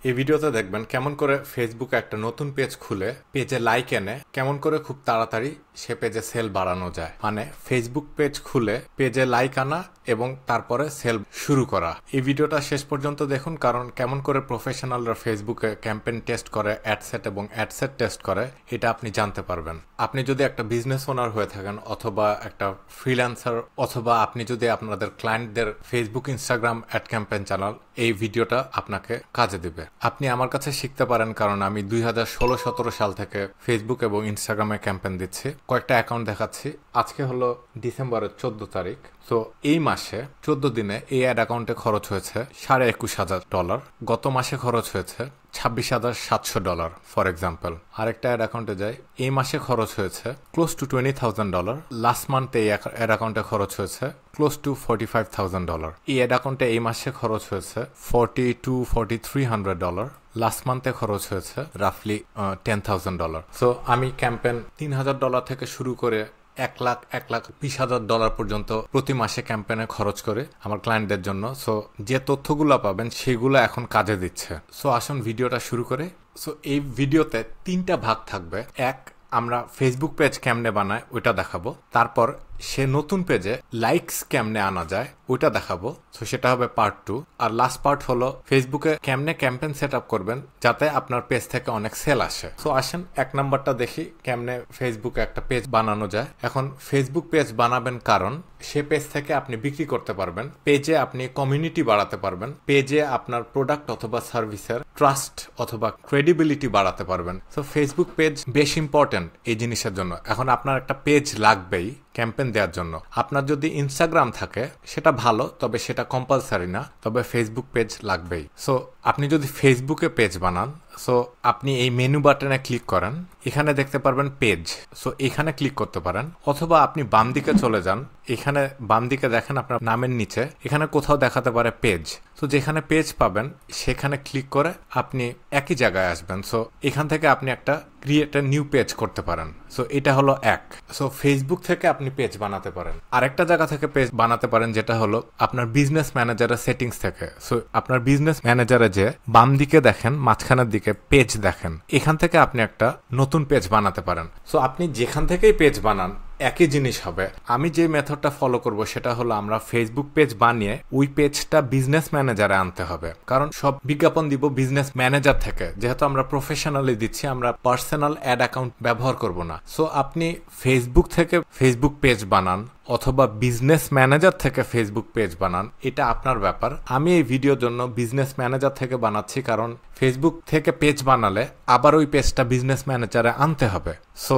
এই ভিডিওতে দেখবেন কেমন করে ফেসবুকে একটা নতুন পেজ খুলে পেজে লাইক এনে কেমন করে খুব তাড়াতাড়ি সে পেজে সেল বাড়ানো যায়। মানে ফেসবুক পেজ খুলে পেজে লাইক আনা এবং তারপরে সেল শুরু করা। এই ভিডিওটা শেষ পর্যন্ত দেখুন, কারণ কেমন করে প্রফেশনালরা ফেসবুকে ক্যাম্পেইন টেস্ট করে, অ্যাডসেট এবং অ্যাডসেট টেস্ট করে, এটা আপনি জানতে পারবেন। আপনি যদি একটা বিজনেস ওনার হয়ে থাকেন, অথবা একটা ফ্রিল্যান্সার, অথবা আপনি যদি আপনাদের ক্লায়েন্টদের ফেসবুক ইনস্টাগ্রাম অ্যাড ক্যাম্পেইন চালান, এই ভিডিওটা আপনাকে কাজে দিবে। আপনি আমার কাছে শিখতে পারেন, কারণ আমি 2016-17 সাল থেকে ফেসবুক এবং ইনস্টাগ্রামে ক্যাম্পেইন দিচ্ছি। কয়েকটা অ্যাকাউন্ট দেখাচ্ছি। আজকে হলো ডিসেম্বরের 14 তারিখ। তো এই মাসে 14 দিনে এই অ্যাড অ্যাকাউন্টে খরচ হয়েছে $21,500। গত মাসে খরচ হয়েছে $26,700 ফর এক্সাম্পল। আরেকটা অ্যাড অ্যাকাউন্টে যাই, এই মাসে খরচ হয়েছে ক্লোজ টু $20,000। লাস্ট মান্থে এই অ্যাড অ্যাকাউন্টে খরচ হয়েছে ক্লোজ টু $45,000। এই অ্যাড অ্যাকাউন্টে এই মাসে খরচ হয়েছে $40,000-4300। লাস্ট মান্থে খরচ হয়েছে রাফলি $10,000। সো আমি ক্যাম্পেইন $3,000 থেকে শুরু করে $1,20,000 পর্যন্ত প্রতি মাসে ক্যাম্পেইনে খরচ করে আমার ক্লায়েন্টদের জন্য। সো যে তথ্যগুলো পাবেন সেগুলো এখন কাজে দিচ্ছে। সো আসুন ভিডিওটা শুরু করে। সো এই ভিডিওতে 3টা ভাগ থাকবে। এক, আমরা ফেসবুক পেজ কেমনে বানায় ওইটা দেখাবো। তারপর সে নতুন পেজে লাইকস কেমনে আনা যায় ওইটা দেখাবো। সো সেটা হবে পার্ট 2। আর লাস্ট পার্ট হলো ফেসবুকে কেমনে ক্যাম্পেইন সেট আপ করবেন যাতে আপনার পেজ থেকে অনেক সেল আসে। সো আসেন 1 নাম্বারটা দেখি, কেমনে ফেসবুকে একটা পেজ বানানো যায়। এখন ফেসবুক পেজ বানাবেন কারণ সে পেজ থেকে আপনি বিক্রি করতে পারবেন, পেজে আপনি কমিউনিটি বাড়াতে পারবেন, পেজে আপনার প্রোডাক্ট অথবা সার্ভিসের ট্রাস্ট অথবা ক্রেডিবিলিটি বাড়াতে পারবেন। সো ফেসবুক পেজ বেশ ইম্পর্টেন্ট এই জিনিসের জন্য। এখন আপনার একটা পেজ লাগবেই ক্যাম্পেইন দেওয়ার জন্য। আপনার যদি ইনস্টাগ্রাম থাকে সেটা ভালো, তবে সেটা কম্পালসারি না, তবে ফেসবুক পেজ লাগবেই। সো আপনি যদি ফেসবুকে পেজ বানান, সো আপনি এই মেনু বাটনে ক্লিক করেন, এখানে দেখতে পারবেন পেজ। সো এখানে ক্লিক করতে পারেন, অথবা আপনি বাম দিকে চলে যান, এখানে বাম দিকে দেখেন আপনার নামের নিচে এখানে কোথাও দেখাতে পারে পেজ। সো যেখানে পেজ পাবেন সেখানে ক্লিক করে আপনি একই জায়গায় আসবেন। সো এখান থেকে আপনি একটা ক্রিয়েট এ নিউ পেজ করতে পারেন। সো এটা হলো এক। সো ফেসবুক থেকে আপনি পেজ বানাতে পারেন। আরেকটা জায়গা থেকে পেজ বানাতে পারেন, যেটা হলো আপনার বিজনেস ম্যানেজারের সেটিংস থেকে। সো আপনার বিজনেস ম্যানেজারে যে বাম দিকে দেখেন, মাঝখানের দিকে পেজ দেখেন, এখান থেকে আপনি একটা নতুন পেজ বানাতে পারেন। সো আপনি যেখান থেকেই পেজ বানান একই জিনিস হবে। আমি যে মেথডটা ফলো করব সেটা হলো আমরা ফেসবুক পেজ বানিয়ে ওই পেজটা বিজনেস ম্যানেজারে আনতে হবে, কারণ সব বিজ্ঞাপন দিব বিজনেস ম্যানেজার থেকে। যেহেতু আমরা প্রফেশনালি দিচ্ছি, আমরা পার্সোনাল অ্যাড অ্যাকাউন্ট ব্যবহার করব না। সো আপনি ফেসবুক থেকে ফেসবুক পেজ বানান অথবা বিজনেস ম্যানেজার থেকে ফেসবুক পেজ বানান, এটা আপনার ব্যাপার। আমি এই ভিডিওর জন্য বিজনেস ম্যানেজার থেকে বানাচ্ছি, কারণ ফেসবুক থেকে পেজ বানালে আবার ওই পেজটা বিজনেস ম্যানেজারে আনতে হবে। সো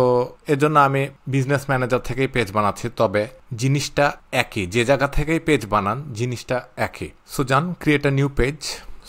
এজন্য আমি বিজনেস ম্যানেজার থেকেই পেজ বানাচ্ছি, তবে জিনিসটা একই। যে জায়গা থেকেই পেজ বানান জিনিসটা একই। সো যান, create a new page.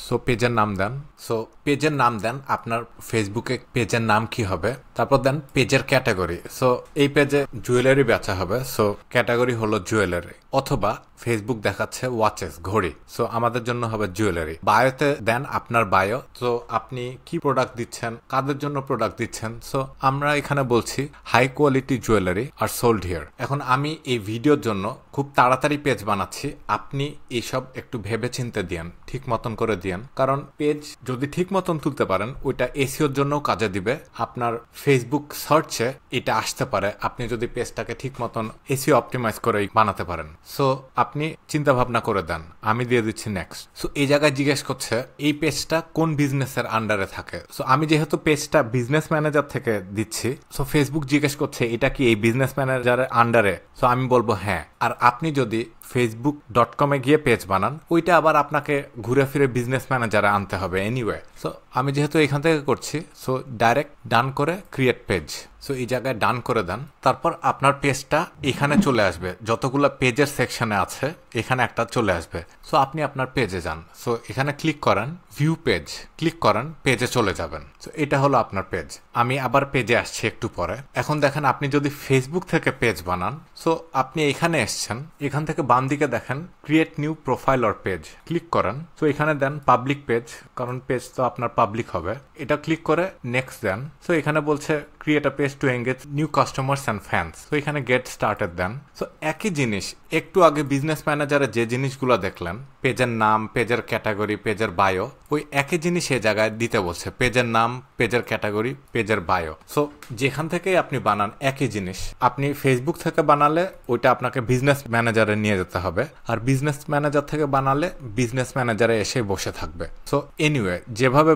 So পেজের নাম দেন। সো পেজের নাম দেন, আপনার ফেসবুকে পেজের নাম কি হবে, তারপর দেন পেজের ক্যাটাগরি। সো এই পেজে জুয়েলারি বেচা হবে, সো ক্যাটাগরি হলো জুয়েলারি। অথবা ফেসবুক দেখাচ্ছে ওয়াচেস, ঘড়ি, সো আমাদের জন্য হবে জুয়েলারি। বায়োতে দেন আপনার বায়ো। সো আপনি কি প্রোডাক্ট দিচ্ছেন, কাদের জন্য প্রোডাক্ট দিচ্ছেন। সো আমরা এখানে বলছি high quality jewellery are sold here. এখন আমি এই ভিডিওর জন্য খুব তাড়াতাড়ি পেজ বানাচ্ছি, আপনি এইসব একটু ভেবে চিন্তে দিয়েন, ঠিক মতন করে দিয়েন, কারণ পেজ যদি ঠিক মতন তুলতে পারেন ওইটা এসইওর জন্য কাজে দিবে। আপনার ফেসবুক সার্চে এটা আসতে পারে আপনি যদি পেজটাকে ঠিক মতন এসইও অপটিমাইজ করে বানাতে পারেন। সো আপনি চিন্তা ভাবনা করে দেন। আমি দিয়ে দিচ্ছি নেক্সট। সো এই জায়গায় জিজ্ঞেস করছে এই পেজটা কোন বিজনেসের আন্ডারে থাকে। সো আমি যেহেতু পেজটা বিজনেস ম্যানেজার থেকে দিচ্ছি, সো ফেসবুক জিজ্ঞেস করছে এটা কি এই বিজনেস ম্যানেজারের আন্ডারে। সো আমি বলবো হ্যাঁ। আর আপনি যদি facebook.com-এ গিয়ে পেজ বানান, ওইটা আবার আপনাকে ঘুরে ফিরে বিজনেস ম্যানেজারে আনতে হবে এনিওয়ে। সো আমি যেহেতু এখান থেকে করছি, সো ডাইরেক্ট ডান করে ক্রিয়েট পেজ। সো এই জায়গায় ডান করে দেন। তারপর আপনার পেজটা এখানে চলে আসবে, যতগুলো পেজের সেকশনে আছে এখানে একটা চলে আসবে। সো আপনি আপনার পেজে যান। সো এখানে ক্লিক করেন, ভিউ পেজ ক্লিক করেন, পেজে চলে যাবেন। সো এটা হলো আপনার পেজ। আমি আবার পেজে আসছি একটু পরে। এখন দেখেন আপনি যদি ফেসবুক থেকে পেজ বানান, সো আপনি এখানে এসছেন, এখান থেকে বাম দিকে দেখেন create new profile or page, click করেন। সো এখানে দেন পাবলিক পেজ, কারণ পেজ তো আপনার পাবলিক হবে। এটা ক্লিক করে নেক্সট দেন। সো এখানে বলছে create a page to engage new customers and fans. তো এখানে গেট স্টার্টেড দেন। সো একই জিনিস একটু আগে বিজনেস ম্যানেজারে যে জিনিসগুলো দেখলেন, পেজের নাম, পেজের ক্যাটাগরি, পেজের বায়ো, ওই একই জিনিস এই জায়গায় দিতে বলছে। পেজের নাম, পেজের ক্যাটাগরি, পেজের বায়ো। সো যেখান থেকেই আপনি বানান একই জিনিস, আপনি ফেসবুক থেকে বানালে ওইটা আপনাকে বিজনেস ম্যানেজারে নিয়ে যেতে হবে, আর বিজনেস ম্যানেজার থেকে বানালে বিজনেস ম্যানেজারে এসে বসে থাকবে। সো এনিওয়ে, যেভাবে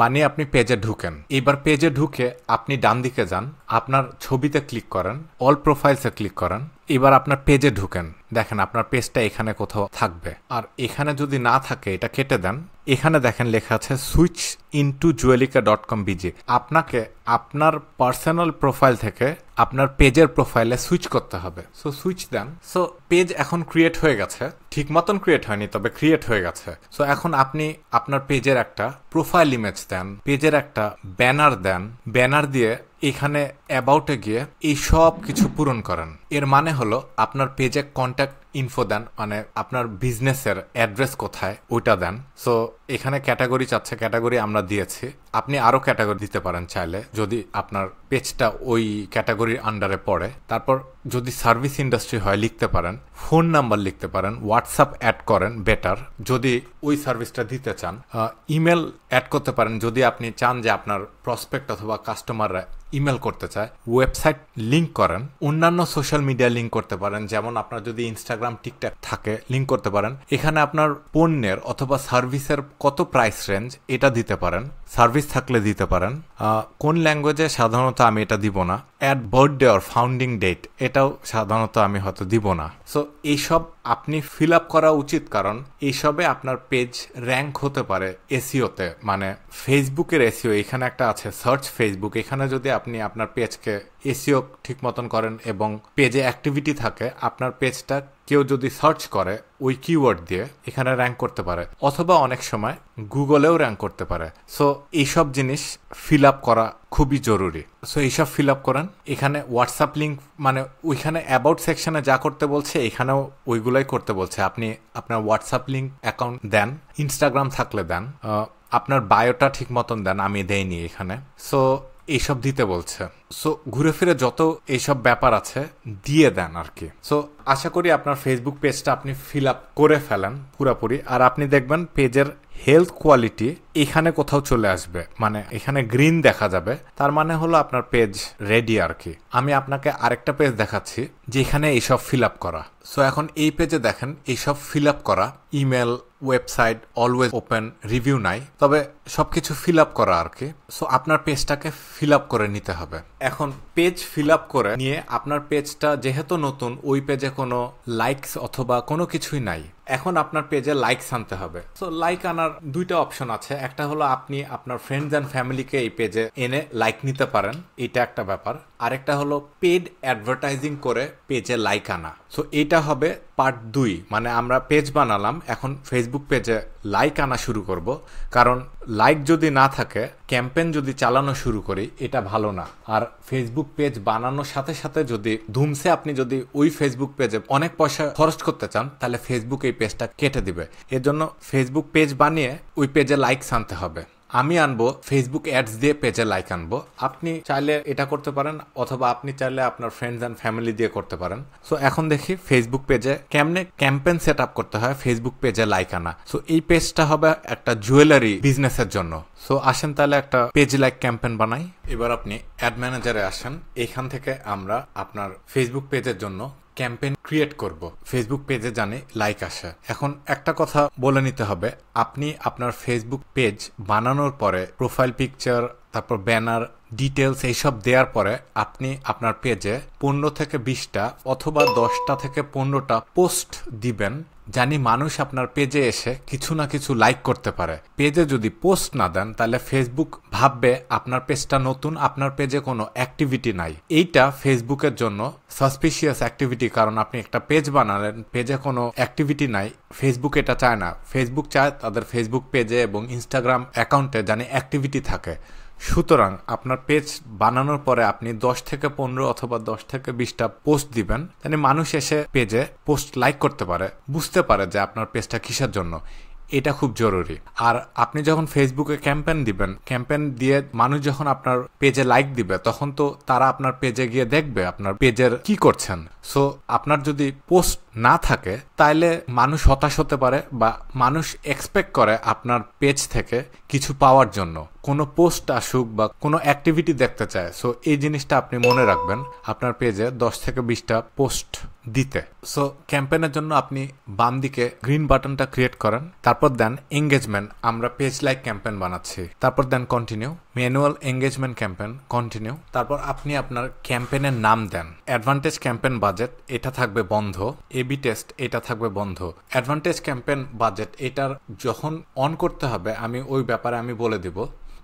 বানিয়ে আপনি পেজে ঢুকেন। এবার পেজে ঢুকে আপনি ডান দিকে যান, আপনার ছবিতে ক্লিক করেন, অল প্রোফাইলসে ক্লিক করেন। এবার আপনার পেজে ঢুকেন, দেখেন আপনার পেজটা এখানে কোথাও থাকবে। আর এখানে যদি না থাকে এটা কেটে দেন। এখানে দেখেন লেখা আছে সুইচ ইনটু juelika.com.bg। আপনাকে আপনার পার্সোনাল প্রোফাইল থেকে আপনার পেজের প্রোফাইলে সুইচ করতে হবে। সো সুইচ দেন। সো পেজ এখন ক্রিয়েট হয়ে গেছে, ঠিক মতন ক্রিয়েট হয়নি, তবে ক্রিয়েট হয়ে গেছে। সো এখন আপনি আপনার পেজের একটা প্রোফাইল ইমেজ দেন, পেজের একটা ব্যানার দেন, ব্যানার দিয়ে এখানে অ্যাবাউটে গিয়ে এই সব কিছু পূরণ করেন। এর মানে হলো আপনার পেজে কন্ট্যাক্ট ইনফো দেন, মানে আপনার বিজনেসের অ্যাড্রেস কোথায় ওইটা দেন। সো এখানে ক্যাটাগরি চাচ্ছে, ক্যাটাগরি আমরা দিয়েছি। আপনি আরো ক্যাটাগরি দিতে পারেন চাইলে, যদি আপনার পেজটা ওই ক্যাটাগরির আন্ডারে পড়ে। তারপর যদি সার্ভিস ইন্ডাস্ট্রি হয় লিখতে পারেন, ফোন নাম্বার লিখতে পারেন, হোয়াটসঅ্যাপ অ্যাড করেন বেটার যদি ওই সার্ভিসটা দিতে চান, ইমেল অ্যাড করতে পারেন যদি আপনি চান যে আপনার প্রসপেক্ট অথবা কাস্টমাররা ইমেল করতে চায়, ওয়েবসাইট লিঙ্ক করেন, অন্যান্য সোশ্যাল মিডিয়া লিঙ্ক করতে পারেন, যেমন আপনার যদি ইনস্টাগ্রাম, টিকটক থাকে লিঙ্ক করতে পারেন। এখানে আপনার পণ্যের অথবা সার্ভিসের কত প্রাইস রেঞ্জ এটা দিতে পারেন, সার্ভিস থাকলে দিতে পারেন। কোন ল্যাঙ্গুয়েজে সাধারণত আমি এটা দিব না। Add birthday or founding date, এটাও সাধারণত আমি হয়তো দিব না। সো এইসব আপনি ফিল আপ করা উচিত, কারণ এইসবে আপনার পেজ র্যাঙ্ক হতে পারে এসইওতে, মানে ফেসবুকের এসইও। এখানে একটা আছে সার্চ ফেসবুক, এখানে যদি আপনি আপনার পেজকে এসইও ঠিক মতন করেন এবং পেজে অ্যাক্টিভিটি থাকে, আপনার পেজটা কেউ যদি সার্চ করে ওই কিওয়ার্ড দিয়ে এখানে র্যাঙ্ক করতে পারে, অথবা অনেক সময় গুগলেও র্যাঙ্ক করতে পারে। সো এইসব জিনিস ফিল আপ করা খুবই জরুরি। সো এইসব ফিল আপ করেন। এখানে হোয়াটসঅ্যাপ লিঙ্ক, মানে ওইখানে অ্যাবাউট সেকশনে যা করতে বলছে এখানেও ওইগুলাই করতে বলছে। আপনি আপনার হোয়াটসঅ্যাপ লিঙ্ক অ্যাকাউন্ট দেন, ইনস্টাগ্রাম থাকলে দেন, আপনার বায়োটা ঠিক মতন দেন, আমি দেইনি এখানে। সো এইসব দিতে বলছে। সো ঘুরে ফিরে যত এইসব ব্যাপার আছে দিয়ে দেন আর কি। সো আশা করি আপনার ফেসবুক পেজটা আপনি ফিল আপ করে ফেলেন পুরাপুরি, আর আপনি দেখবেন পেজের হেলথ কোয়ালিটি এখানে কোথাও চলে আসবে, মানে এখানে গ্রিন দেখা যাবে, তার মানে হলো আপনার পেজ রেডি আর কি। আমি আপনাকে আরেকটা পেজ দেখাচ্ছি যেখানে এইসব ফিল আপ করা। সো এখন এই পেজে দেখেন এইসব ফিল আপ করা, email, website, always open, review নাই, তবে সবকিছু ফিল আপ করা আর কি। সো আপনার পেজটাকে ফিল আপ করে নিতে হবে। এখন পেজ ফিল আপ করে নিয়ে আপনার পেজটা যেহেতু নতুন, ওই পেজে কোনো লাইকস অথবা কোনো কিছুই নাই, এখন আপনার পেজে লাইকস আনতে হবে। সো লাইক আনার দুইটা অপশন আছে। একটা হলো আপনি আপনার ফ্রেন্ডস অ্যান্ড ফ্যামিলিকে এই পেজে এনে লাইক নিতে পারেন, এটা একটা ব্যাপার। আরেকটা হলো পেড অ্যাডভার্টাইজিং করে পেজে লাইক আনা। সো এটা হবে পার্ট 2, মানে আমরা পেজ বানালাম, এখন ফেসবুক পেজে লাইক আনা শুরু করব। কারণ লাইক যদি না থাকে, ক্যাম্পেইন যদি চালানো শুরু করি, এটা ভালো না। আর ফেসবুক পেজ বানানোর সাথে সাথে যদি ধুমসে আপনি যদি ওই ফেসবুক পেজে অনেক পয়সা খরচ করতে চান, তাহলে ফেসবুক এই পেজটা কেটে দিবে। এর জন্য ফেসবুক পেজ বানিয়ে ওই পেজে লাইকস আনতে হবে। আমি আনবো ফেসবুক অ্যাডস দিয়ে পেজে লাইক আনবো। আপনি চাইলে এটা করতে পারেন, অথবা আপনি চাইলে আপনার ফ্রেন্ডস অ্যান্ড ফ্যামিলি দিয়ে করতে পারেন। সো এখন দেখি ফেসবুক পেজে কেমনে ক্যাম্পেইন সেট আপ করতে হয় ফেসবুক পেজে লাইক আনা। সো এই পেজটা হবে একটা জুয়েলারি বিজনেসের জন্য। সো আসেন তাহলে একটা পেজ লাইক ক্যাম্পেইন বানাই। এবার আপনি অ্যাড ম্যানেজারে আসেন, এখান থেকে আমরা আপনার ফেসবুক পেজের জন্য ক্যাম্পেইন ক্রিয়েট করব। ফেসবুক পেজে জানি লাইক আসে। এখন একটা কথা বলে নিতে হবে, আপনি আপনার ফেসবুক পেজ বানানোর পরে প্রোফাইল পিকচার, তারপর ব্যানার, ডিটেলস এইসব দেওয়ার পরে আপনি আপনার পেজে 15 থেকে 20টা অথবা 10টা থেকে 15টা পোস্ট দিবেন, জানি মানুষ আপনার পেজে এসে কিছু না কিছু লাইক করতে পারে। পেজে যদি পোস্ট না দেন, তাহলে ফেসবুক ভাববে আপনার পেজটা নতুন, আপনার পেজে কোনো অ্যাক্টিভিটি নাই। এইটা ফেসবুকের জন্য সাসপিশিয়াস অ্যাক্টিভিটি, কারণ আপনি একটা পেজ বানালেন, পেজে কোনো অ্যাক্টিভিটি নাই। ফেসবুক এটা চায় না। ফেসবুক চায় তাদের ফেসবুক পেজে এবং ইনস্টাগ্রাম অ্যাকাউন্টে জানি অ্যাক্টিভিটি থাকে। সুতরাং আপনার পেজ বানানোর পরে আপনি 10 থেকে 15 অথবা 10 থেকে 20টা পোস্ট দিবেন, মানে মানুষ এসে পেজে পোস্ট লাইক করতে পারে, বুঝতে পারে যে আপনার পেজটা কিসের জন্য। এটা খুব জরুরি। আর আপনি যখন ফেসবুকে ক্যাম্পেন দিবেন, ক্যাম্পেন দিয়ে মানুষ যখন আপনার পেজে লাইক দিবে তখন তো তারা আপনার পেজে গিয়ে দেখবে আপনার পেজের কি করছেন। সো আপনার যদি পোস্ট না থাকে তাইলে মানুষ হতাশ হতে পারে বা মানুষ এক্সপেক্ট করে আপনার পেজ থেকে কিছু পাওয়ার জন্য, কোনো পোস্ট আসুক বা কোনো অ্যাক্টিভিটি দেখতে চায়। সো এই জিনিসটা আপনি মনে রাখবেন আপনার পেজে 10 থেকে 20টা পোস্ট দিতে। সো ক্যাম্পেনের জন্য আপনি বাম দিকে গ্রিন বাটনটা ক্রিয়েট করেন, তারপর দেন এঙ্গেজমেন্ট, আমরা পেজ লাইক ক্যাম্পেন বানাচ্ছি, তারপর দেন continue, manual engagement campaign, continue. তারপর আপনি আপনার ক্যাম্পেনের নাম দেন। অ্যাডভান্টেজ ক্যাম্পেন বাজেট এটা থাকবে বন্ধ, এবি টেস্ট এটা থাকবে বন্ধ। অ্যাডভান্টেজ ক্যাম্পেন বাজেট এটার যখন অন করতে হবে আমি ওই ব্যাপারে আমি বলে দিব,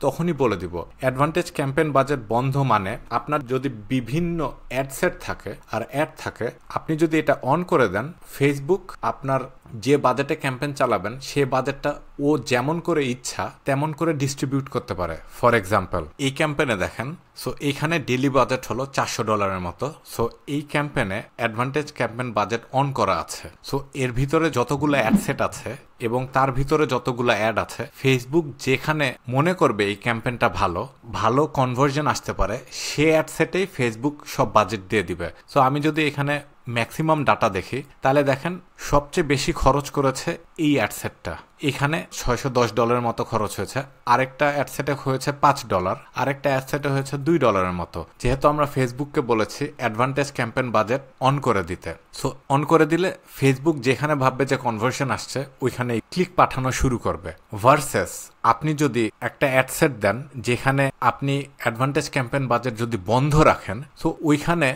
তখনই বলে দিব। অ্যাডভান্টেজ ক্যাম্পেন বাজেট বন্ধ মানে আপনার যদি বিভিন্ন অ্যাড সেট থাকে আর অ্যাড থাকে, আপনি যদি এটা অন করে দেন ফেসবুক আপনার যে বাজেটে ক্যাম্পেন চালাবেন সে বাজেটটা ও যেমন করে ইচ্ছা তেমন করে ডিস্ট্রিবিউট করতে পারে। ফর এক্সাম্পল এই ক্যাম্পেনে দেখেন, সো এইখানে ডেইলি বাজেট হলো $400 মতো। সো এই ক্যাম্পেনে অ্যাডভান্টেজ ক্যাম্পেন বাজেট অন করা আছে। সো এর ভিতরে যতগুলো অ্যাড সেট আছে এবং তার ভিতরে যতগুলো অ্যাড আছে, ফেসবুক যেখানে মনে করবে এই ক্যাম্পেনটা ভালো ভালো কনভার্জন আসতে পারে সে অ্যাড সেটেই ফেসবুক সব বাজেট দিয়ে দিবে। সো আমি যদি এখানে ম্যাক্সিমাম ডাটা দেখি তাহলে দেখেন সবচেয়ে বেশি খরচ করেছে এই অ্যাডসেটটা, এখানে $610 মতো খরচ হয়েছে। আরেকটা অ্যাডসেটে হয়েছে $5, আরেকটা অ্যাডসেটে হয়েছে $2 মতো। যেহেতু আমরা ফেসবুককে বলেছি অ্যাডভান্টেজ ক্যাম্পেন বাজেট অন করে দিতে, সো অন করে দিলে ফেসবুক যেখানে ভাববে যে কনভার্সন আসছে ওইখানে ক্লিক পাঠানো শুরু করবে। ভার্সেস আপনি যদি একটা অ্যাডসেট দেন যেখানে আপনি অ্যাডভান্টেজ ক্যাম্পেন বাজেট যদি বন্ধ রাখেন, সো ওইখানে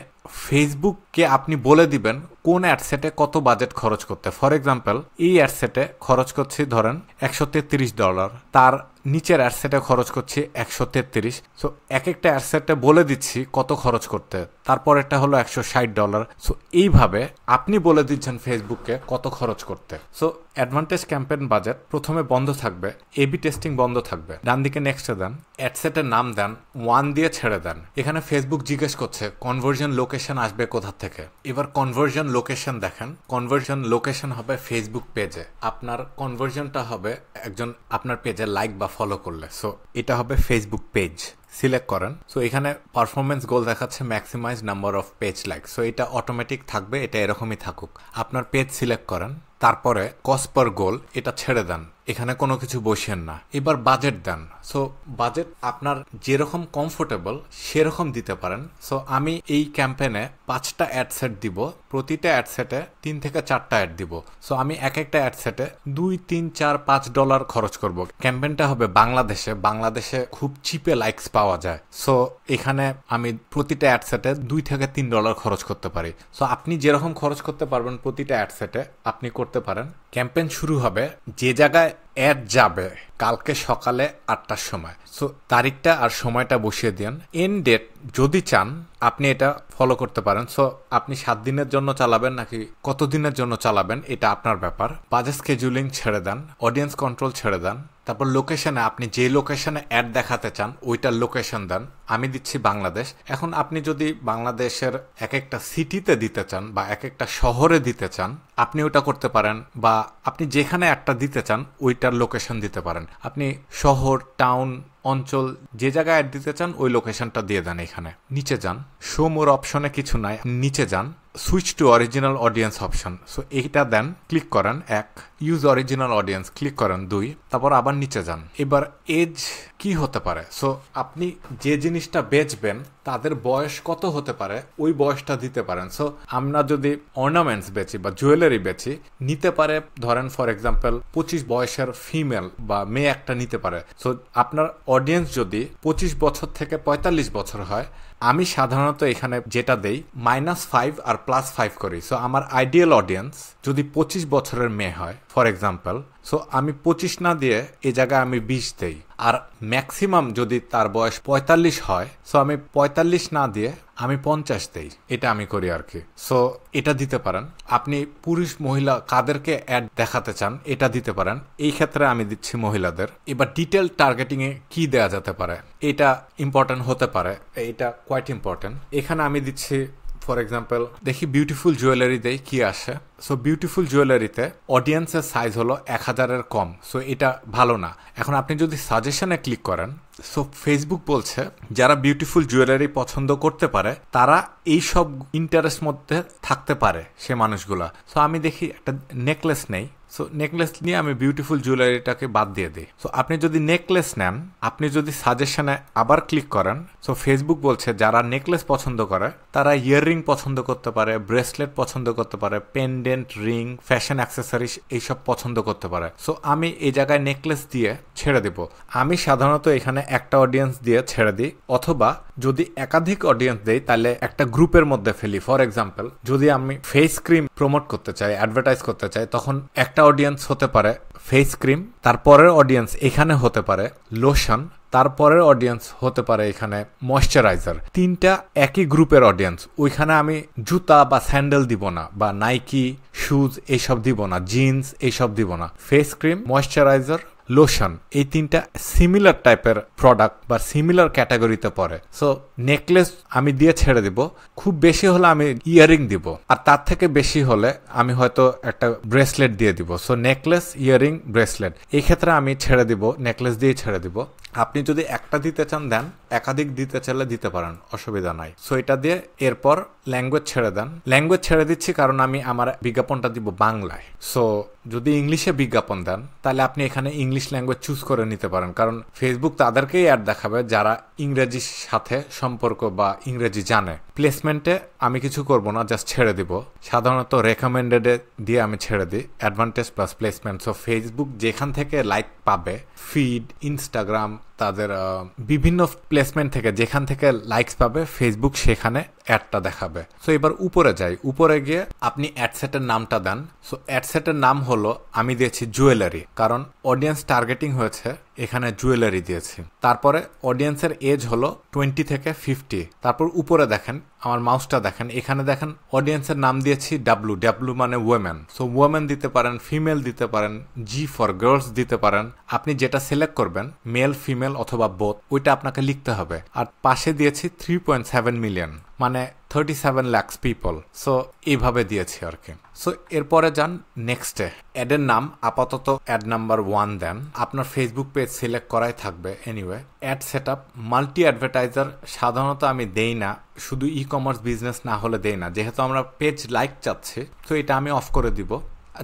ফেসবুককে আপনি বলে দিবেন কোন অ্যাডসেটে কত বাজেট খরচ করতে। ফর এক্সাম্পল এই অ্যাডসেটে খরচ করছি ধরেন $133, তার নিচের অ্যাডসেটে খরচ করছি 133। সো এক একটা অ্যাডসেটে বলে দিচ্ছি কত খরচ করতে, তারপর এটা হলো $160। সো এইভাবে আপনি বলে দিচ্ছেন ফেসবুককে কত খরচ করতে। সো অ্যাডভান্টেজ ক্যাম্পেন বাজেট প্রথমে বন্ধ থাকবে, এবি টেস্টিং বন্ধ থাকবে। ডান দিকে নেক্সটে দেন, অ্যাডসেটের নাম দেন, 1 দিয়ে ছেড়ে দেন। এখানে ফেসবুক জিজ্ঞেস করছে কনভার্জন লোকেশন আসবে কোথা থেকে। এবার কনভার্জন লোকেশন দেখেন, কনভার্জন লোকেশন হবে ফেসবুক পেজে, আপনার কনভার্জনটা হবে একজন আপনার পেজে লাইক বা ফলো করলে। সো এটা হবে ফেসবুক পেজ, সিলেক্ট করেন। সো এখানে পারফরমেন্স গোল দেখাচ্ছে maximize number of page like. So এটা অটোমেটিক থাকবে, এটা এরকমই থাকুক। আপনার পেজ সিলেক্ট করেন, তারপরে কস্ট পার গোল এটা ছেড়ে দেন, এখানে কোনো কিছু বসেন না। এবার বাজেট দেন। সো বাজেট আপনার যেরকম কমফোর্টেবল সেরকম দিতে পারেন। সো আমি এই ক্যাম্পেনে 5টা অ্যাড সেট দিব, প্রতিটা অ্যাড সেটে 3 থেকে 4টা অ্যাড দিব। সো আমি এক একটা অ্যাড সেটে $2, $3, $4, $5 খরচ করব। ক্যাম্পেনটা হবে বাংলাদেশে, বাংলাদেশে খুব চিপে লাইকস পাওয়া যায়। সো এখানে আমি প্রতিটা অ্যাড সেটে $2 থেকে $3 খরচ করতে পারি। সো আপনি যেরকম খরচ করতে পারবেন প্রতিটা অ্যাড সেটে আপনি করতে পারেন। ক্যাম্পেইন শুরু হবে যে জায়গায় অ্যাড যাবে কালকে সকালে 8টার সময়। সো তারিখটা আর সময়টা বসিয়ে দিন। এন্ড ডেট যদি চান আপনি এটা ফলো করতে পারেন। সো আপনি 7 দিনের জন্য চালাবেন নাকি কত দিনের জন্য চালাবেন এটা আপনার ব্যাপার। বাজেট স্কেজুলিং ছেড়ে দেন, অডিয়েন্স কন্ট্রোল ছেড়ে দেন। তারপর লোকেশনে আপনি যে লোকেশনে অ্যাড দেখাতে চান ওইটার লোকেশন দেন। আমি দিচ্ছি বাংলাদেশ। এখন আপনি যদি বাংলাদেশের এক একটা সিটিতে দিতে চান বা এক একটা শহরে দিতে চান আপনি ওটা করতে পারেন, বা আপনি যেখানে একটা দিতে চান ওইটার লোকেশন দিতে পারেন। আপনি শহর, টাউন, অঞ্চল যে জায়গায় অ্যাড দিতে চান ওই লোকেশনটা দিয়ে দেন। এখানে নিচে যান, শো মোর অপশনে কিছু নাই, নিচে যান, switch to original audience option. So এইটা দেন, ক্লিক করেন 1, ইউজ অরিজিনাল অডিয়েন্স ক্লিক করেন 2, তারপর আবার নিচে যান। এবার এজ কি হতে পারে, সো আপনি যে জিনিসটা বেচবেন তাদের বয়স কত হতে পারে ওই বয়সটা দিতে পারেন। সো আমরা যদি অর্নামেন্টস বেচি বা জুয়েলারি বেচি, নিতে পারে ধরেন ফর এক্সাম্পল 25 বয়সের ফিমেল বা মেয়ে একটা নিতে পারে। সো আপনার অডিয়েন্স যদি 25 বছর থেকে 45 বছর হয়, আমি সাধারণত এখানে যেটা দেই -5 আর +5 করি। সো আমার আইডিয়াল অডিয়েন্স যদি 25 বছরের মেয়ে হয় ফর এক্সাম্পল, সো আমি 25 না দিয়ে এই জায়গায় আমি 20 দেই। আর ম্যাক্সিমাম যদি তার বয়স 45 হয়, সো আমি 45 না দিয়ে আমি 50 দেই। এটা আমি করি আর কি। সো এটা দিতে পারেন। আপনি পুরুষ মহিলা কাদেরকে অ্যাড দেখাতে চান এটা দিতে পারেন। এই ক্ষেত্রে আমি দিচ্ছি মহিলাদের। এবার ডিটেল টার্গেটিং এ কি দেওয়া যেতে পারে এটা ইম্পর্টেন্ট হতে পারে, এটা কোয়াইট ইম্পর্টেন্ট। এখানে আমি দিচ্ছি ফর এক্সাম্পল দেখি বিউটিফুল জুয়েলারি দেই কি আসে। সো বিউটিফুল জুয়েলারিতে অডিয়েন্সের সাইজ হলো 1000-এর কম, সো এটা ভালো না। এখন আপনি যদি সাজেশনে ক্লিক করেন, সো ফেসবুক বলছে যারা বিউটিফুল জুয়েলারি পছন্দ করতে পারে তারা এই সব ইন্টারেস্ট মধ্যে থাকতে পারে সে মানুষগুলা। সো আমি দেখি একটা নেকলেস নেই, সো নেকলেস নিয়ে আমি বিউটিফুল জুয়েলারিটাকে বাদ দিয়ে দিই। সো আপনি যদি নেকলেস নেন, আপনি যদি সাজেশনে আবার ক্লিক করেন, সো ফেসবুক বলছে যারা নেকলেস পছন্দ করে তারা ইয়াররিং পছন্দ করতে পারে, ব্রেসলেট পছন্দ করতে পারে, পেন্ডেন্ট, রিং, ফ্যাশন অ্যাক্সেসরিজ এইসব পছন্দ করতে পারে। সো আমি এই জায়গায় নেকলেস দিয়ে ছেড়ে দিব। আমি সাধারণত এখানে একটা অডিয়েন্স দিয়ে ছেড়ে দিই, অথবা যদি একাধিক অডিয়েন্স দেই তাহলে একটা গ্রুপের মধ্যে ফেলি। ফর এক্সাম্পল যদি আমি ফেস ক্রিম প্রমোট করতে চাই, অ্যাডভার্টাইজ করতে চাই, তখন একটা অডিয়েন্স হতে পারে ফেস ক্রিম, তারপরের অডিয়েন্স এখানে হতে পারে লোশন, তারপরের অডিয়েন্স হতে পারে এখানে ময়শ্চারাইজার। তিনটা একই গ্রুপের অডিয়েন্স। ওইখানে আমি জুতা বা স্যান্ডেল দিব না, বা নাইকি শুজ এইসব দিব না, জিন্স এইসব দিব না। ফেস ক্রিম, ময়শ্চারাইজার, লোশন, এই তিনটা সিমিলার টাইপের প্রোডাক্ট বা সিমিলার ক্যাটাগরিতে পড়ে। সো নেকলেস আমি দিয়ে ছেড়ে দিব, খুব বেশি হলে আমি ইয়ারিং দিব, আর তার থেকে বেশি হলে আমি হয়তো একটা ব্রেসলেট দিয়ে দিব। সো নেকলেস, ইয়ারিং, ব্রেসলেট, এই ক্ষেত্রে আমি ছেড়ে দিব, নেকলেস দিয়ে ছেড়ে দিব। আপনি যদি একটা দিতে চান দেন, একাধিক দিতে চাইলে দিতে পারেন, অসুবিধা নাই। সো এটা দিয়ে এরপর ল্যাঙ্গুয়েজ ছেড়ে দেন। ল্যাঙ্গুয়েজ ছেড়ে দিচ্ছি কারণ আমি আমার বিজ্ঞাপনটা দিব বাংলায়। সো যদি ইংলিশে বিজ্ঞাপন দেন তাহলে আপনি এখানে ইংলিশ ল্যাঙ্গুয়েজ চুজ করে নিতে পারেন, কারণ ফেসবুক তাদেরকেই অ্যাড দেখাবে যারা ইংরেজির সাথে সম্পর্ক বা ইংরেজি জানে। প্লেসমেন্টে আমি কিছু করব না, জাস্ট ছেড়ে দিব। সাধারণত রেকমেন্ডেডে দিয়ে আমি ছেড়ে দিই, advantage plus placement. So Facebook যেখান থেকে লাইক পাবে, ফিড, ইনস্টাগ্রাম, তাদের বিভিন্ন প্লেসমেন্ট থেকে যেখান থেকে লাইকস পাবে ফেসবুক সেখানে অ্যাডটা দেখাবে। সো এবার উপরে যাই, উপরে গিয়ে আপনি অ্যাডসেটের নামটা দেন। সো অ্যাডসেটের নাম হলো আমি দিয়েছি জুয়েলারি, কারণ অডিয়েন্স টার্গেটিং হয়েছে এখানে জুয়েলারি দিয়েছি। তারপরে অডিয়েন্সের এজ হলো 20 থেকে 50। তারপর উপরে দেখেন, আমার মাউসটা দেখেন, এখানে দেখেন অডিয়েন্সের নাম দিয়েছি ডাব্লু, ডাব্লু মানে ওয়েমেন। সো ওয়েমেন দিতে পারেন, ফিমেল দিতে পারেন, জি ফর গার্লস দিতে পারেন। আপনি যেটা সিলেক্ট করবেন, মেল, ফিমেল অথবা বোথ, ওইটা আপনাকে লিখতে হবে। আর পাশে দিয়েছি 3.7 মিলিয়ন, মানে 37 lakhs পিপল। সো এইভাবে দিয়েছি আর কি। সো এরপরে যান নেক্সটে, অ্যাডের নাম আপাতত অ্যাড নাম্বার 1 দেন। আপনার ফেসবুক পেজ সিলেক্ট করাই থাকবে। Anyway, ad set up, multi advertiser সাধারণত আমি দেই না, শুধু ই কমার্স বিজনেস না হলে দেই না, যেহেতু আমরা পেজ লাইক চাচ্ছি। তো এটা আমি অফ করে দিব,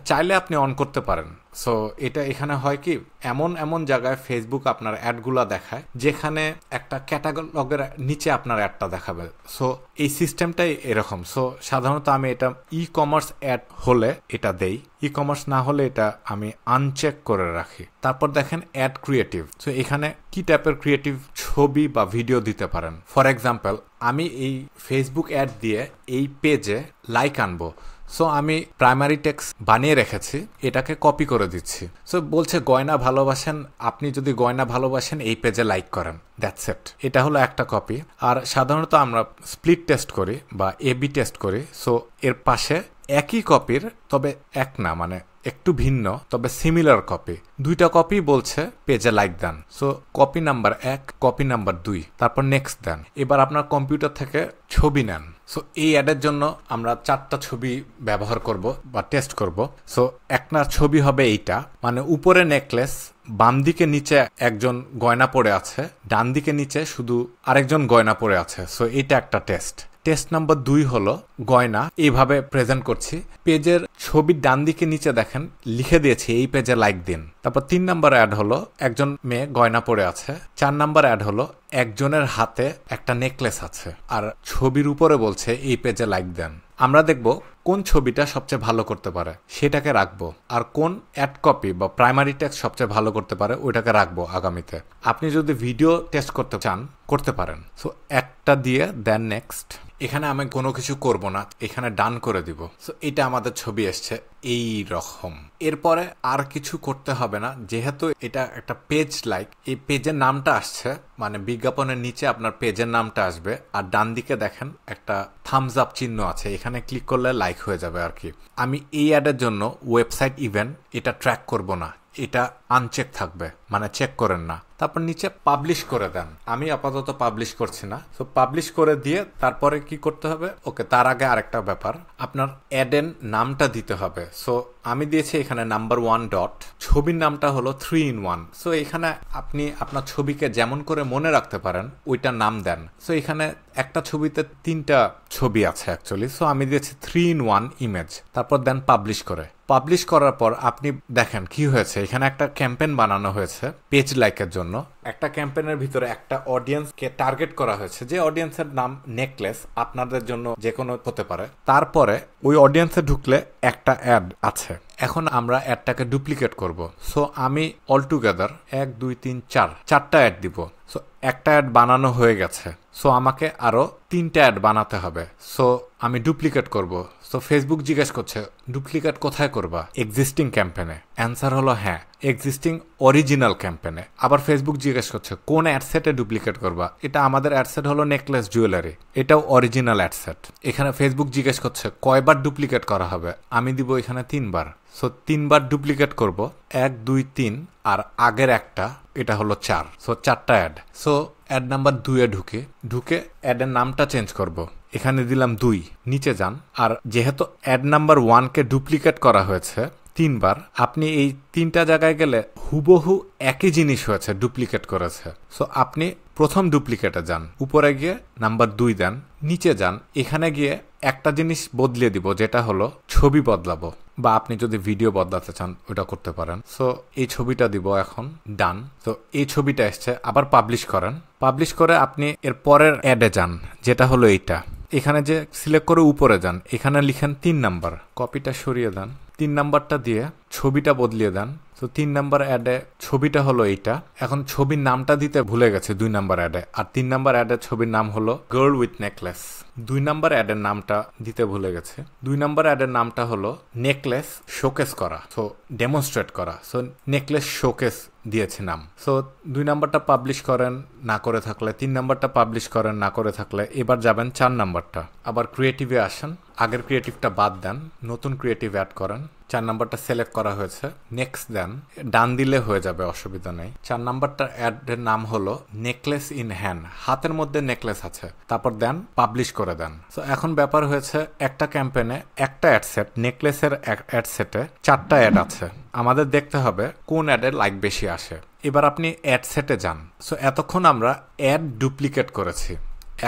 চাইলে আপনি অন করতে পারেন। সো এটা এখানে হয় কি, এমন এমন জায়গায় ফেসবুক আপনার অ্যাডগুলা দেখায় যেখানে একটা ক্যাটাগরের নিচে আপনার অ্যাডটা দেখাবে। সো এই সিস্টেমটাই এরকম। সো সাধারণত আমি এটা ই কমার্স অ্যাড হলে এটা দেই, ই কমার্স না হলে এটা আমি আনচেক করে রাখি। তারপর দেখেন অ্যাড ক্রিয়েটিভ। সো এখানে কি টাইপের ক্রিয়েটিভ ছবি বা ভিডিও দিতে পারেন। ফর এক্সাম্পল আমি এই ফেসবুক অ্যাড দিয়ে এই পেজে লাইক আনবো। সো আমি প্রাইমারি টেক্সট বানিয়ে রেখেছি, এটাকে কপি করে দিচ্ছি। সো বলছে গয়না ভালোবাসেন, আপনি যদি গয়না ভালোবাসেন এই পেজে লাইক করেন, দ্যাটস ইট। এটা হলো একটা কপি। আর সাধারণত আমরা স্প্লিট টেস্ট করি বা এবি টেস্ট করি। সো এর পাশে একই কপির, তবে এক না, মানে একটু ভিন্ন তবে সিমিলার কপি, দুইটা কপি বলছে পেজে লাইক দেন। So copy number 1, copy number 2, তারপর নেক্সট দেন। এবার আপনার কম্পিউটার থেকে ছবি নেন। সো এই অ্যাডের জন্য আমরা 4টা ছবি ব্যবহার করব বা টেস্ট করব। সো একটার ছবি হবে এইটা, মানে উপরে নেকলেস, বাম দিকে নিচে একজন গয়না পরে আছে, ডান দিকে নিচে শুধু আরেকজন গয়না পরে আছে। সো এটা একটা টেস্ট। টেস্ট নাম্বার 2 হলো গয়না এইভাবে প্রেজেন্ট করছি। পেজের ছবির ডান দিকে নিচে দেখেন লিখে দিয়েছি এই পেজে লাইক দিন। তারপর 3 নাম্বার অ্যাড হলো একজন মেয়ে গয়না পরে আছে। 4 নাম্বার অ্যাড হলো একজনের হাতে একটা নেকলেস আছে আর ছবির উপরে বলছে এই পেজে লাইক দেন। আমরা দেখব কোন ছবিটা সবচেয়ে ভালো করতে পারে সেটাকে রাখবো, আর কোন অ্যাড কপি বা প্রাইমারি টেক্সট সবচেয়ে ভালো করতে পারে ওইটাকে রাখবো আগামীতে। আপনি যদি ভিডিও টেস্ট করতে চান করতে পারেন। সো একটা দিয়ে দেন নেক্সট। এখানে আমি কোনো কিছু করব না, এখানে ডান করে দিব। সো এটা আমাদের ছবি এসছে এই রকম। এরপরে আর কিছু করতে হবে না, যেহেতু এটা একটা পেজ লাইক, এই পেজের নামটা আসছে, মানে বিজ্ঞাপনের নিচে আপনার পেজের নামটা আসবে। আর ডান দিকে দেখেন একটা থামস আপ চিহ্ন আছে, এখানে ক্লিক করলে লাইক হয়ে যাবে আর কি। আমি এই অ্যাডের জন্য ওয়েবসাইট ইভেন্ট এটা ট্র্যাক করব না, এটা আনচেক থাকবে, মানে চেক করেন না। তারপর নিচে পাবলিশ করে দেন। আমি আপাতত পাবলিশ করছি না। তো পাবলিশ করে দিয়ে তারপরে কি করতে হবে, ওকে তার আগে আরেকটা ব্যাপার, আপনার অ্যাডের নামটা দিতে হবে। সো আমি দিয়েছি এখানে নাম্বার 1 ডট, ছবির নামটা হলো 3-in-1। সো এখানে আপনি আপনার ছবিকে যেমন করে মনে রাখতে পারেন ওইটার নাম দেন। সো এখানে একটা ছবিতে 3টা ছবি আছে অ্যাকচুয়ালি। সো আমি দিয়েছি 3-in-1 ইমেজ, তারপর দেন পাবলিশ করে। পাবলিশ করার পর আপনি দেখেন কি হয়েছে, এখানে একটা ক্যাম্পেইন বানানো হয়েছে পেজ লাইকের জন্য। একটা ক্যাম্পেইনের ভিতরে একটা অডিয়েন্সকে টার্গেট করা হয়েছে, যে অডিয়েন্সের নাম নেকলেস, আপনাদের জন্য যে কোনো হতে পারে। তারপরে ওই অডিয়েন্সে ঢুকলে একটা অ্যাড আছে। এখন আমরা অ্যাডটাকে ডুপ্লিকেট করব। সো আমি অল টুগেদার 1 2 3 4 4টা অ্যাড দিব। সো একটা অ্যাড বানানো হয়ে গেছে। সো আমাকে আরো 3টা অ্যাড বানাতে হবে। সো আমি ডুপ্লিকেট করব। সো ফেসবুক জিজ্ঞেস করছে ডুপ্লিকেট কোথায় করবা, এক্সিস্টিং ক্যাম্পেইনে। অ্যান্সার হলো হ্যাঁ, এক্সিস্টিং অরিজিনাল ক্যাম্পেইনে। আবার ফেসবুক জিজ্ঞেস করছে কোন অ্যাডসেটে ডুপ্লিকেট করবা, এটা আমাদের অ্যাডসেট হলো নেকলেস জুয়েলারি, এটাও অরিজিনাল অ্যাডসেট। এখানে ফেসবুক জিজ্ঞেস করছে কয়বার ডুপ্লিকেট করা হবে, আমি দিব এখানে 3বার। সো 3বার ডুপ্লিকেট করব, 1 2 3 আর আগের একটা, এটা হলো 4। সো 4টা অ্যাড। সো অ্যাড নাম্বার 2-এ ঢুকে অ্যাডের নামটা চেঞ্জ করব। এখানে দিলাম 2, নিচে যান। আর যেহেতু অ্যাড নাম্বার 1কে ডুপ্লিকেট করা হয়েছে 3বার, আপনি এই 3টা জায়গায় গেলে হুবহু একই জিনিস হয়েছে, ডুপ্লিকেট করেছে। সো আপনি প্রথম ডুপ্লিকেটে যান, উপরে গিয়ে নাম্বার 2 দেন, নিচে যান। এখানে গিয়ে একটা জিনিস বদলে দিব, যেটা হলো ছবি বদলাবো, বা আপনি যদি ভিডিও বদলাতে চান ওটা করতে পারেন। সো এই ছবিটা দিব এখন, ডান। তো এই ছবিটা এসছে, আবার পাবলিশ করেন। পাবলিশ করে আপনি এর পরের অ্যাডে যান, যেটা হলো এইটা। এখানে যে সিলেক্ট করে উপরে যান, এখানে লিখেন 3 নাম্বার, কপিটা সরিয়ে দেন, 3 নাম্বারটা দিয়ে ছবিটা বদলিয়ে দেন। তো 3 নাম্বার অ্যাডে ছবিটা হলো এইটা। এখন ছবির নামটা দিতে ভুলে গেছে 2 নাম্বার অ্যাডে, আর 3 নাম্বার অ্যাডের ছবির নাম হলো গার্ল উইথ নেকলেস। 2 নাম্বার অ্যাডের নামটা দিতে ভুলে গেছে। 2 নাম্বার অ্যাডের নামটা হলো নেকলেস শোকেস করা, সো ডেমনস্ট্রেট করা। সো নেকলেস শোকেস দিয়েছি নাম। সো 2 নাম্বারটা পাবলিশ করেন, না করে থাকলে 3 নাম্বারটা পাবলিশ করেন, না করে থাকলে এবার যাবেন 4 নাম্বারটা। আবার ক্রিয়েটিভে আসেন, আগের ক্রিয়েটিভটা বাদ দেন, নতুন ক্রিয়েটিভ অ্যাড করেন। 4 নাম্বারটা সিলেক্ট করা হয়েছে, নেক্সট দেন, ডান দিলে হয়ে যাবে, অসুবিধা নেই। 4 নাম্বারটা অ্যাডের নাম হলো নেকলেস ইন হ্যান্ড, হাতের মধ্যে নেকলেস আছে। তারপর দেন পাবলিশ করে দেন। তো এখন ব্যাপার হয়েছে, একটা ক্যাম্পেইনে একটা অ্যাডসেট, নেকলেসের অ্যাডসেটে 4টা অ্যাড আছে। আমাদের দেখতে হবে কোন অ্যাডের লাইক বেশি আসে। এবার আপনি অ্যাডসেটে যান। সো এতক্ষণ আমরা অ্যাড ডুপ্লিকেট করেছি,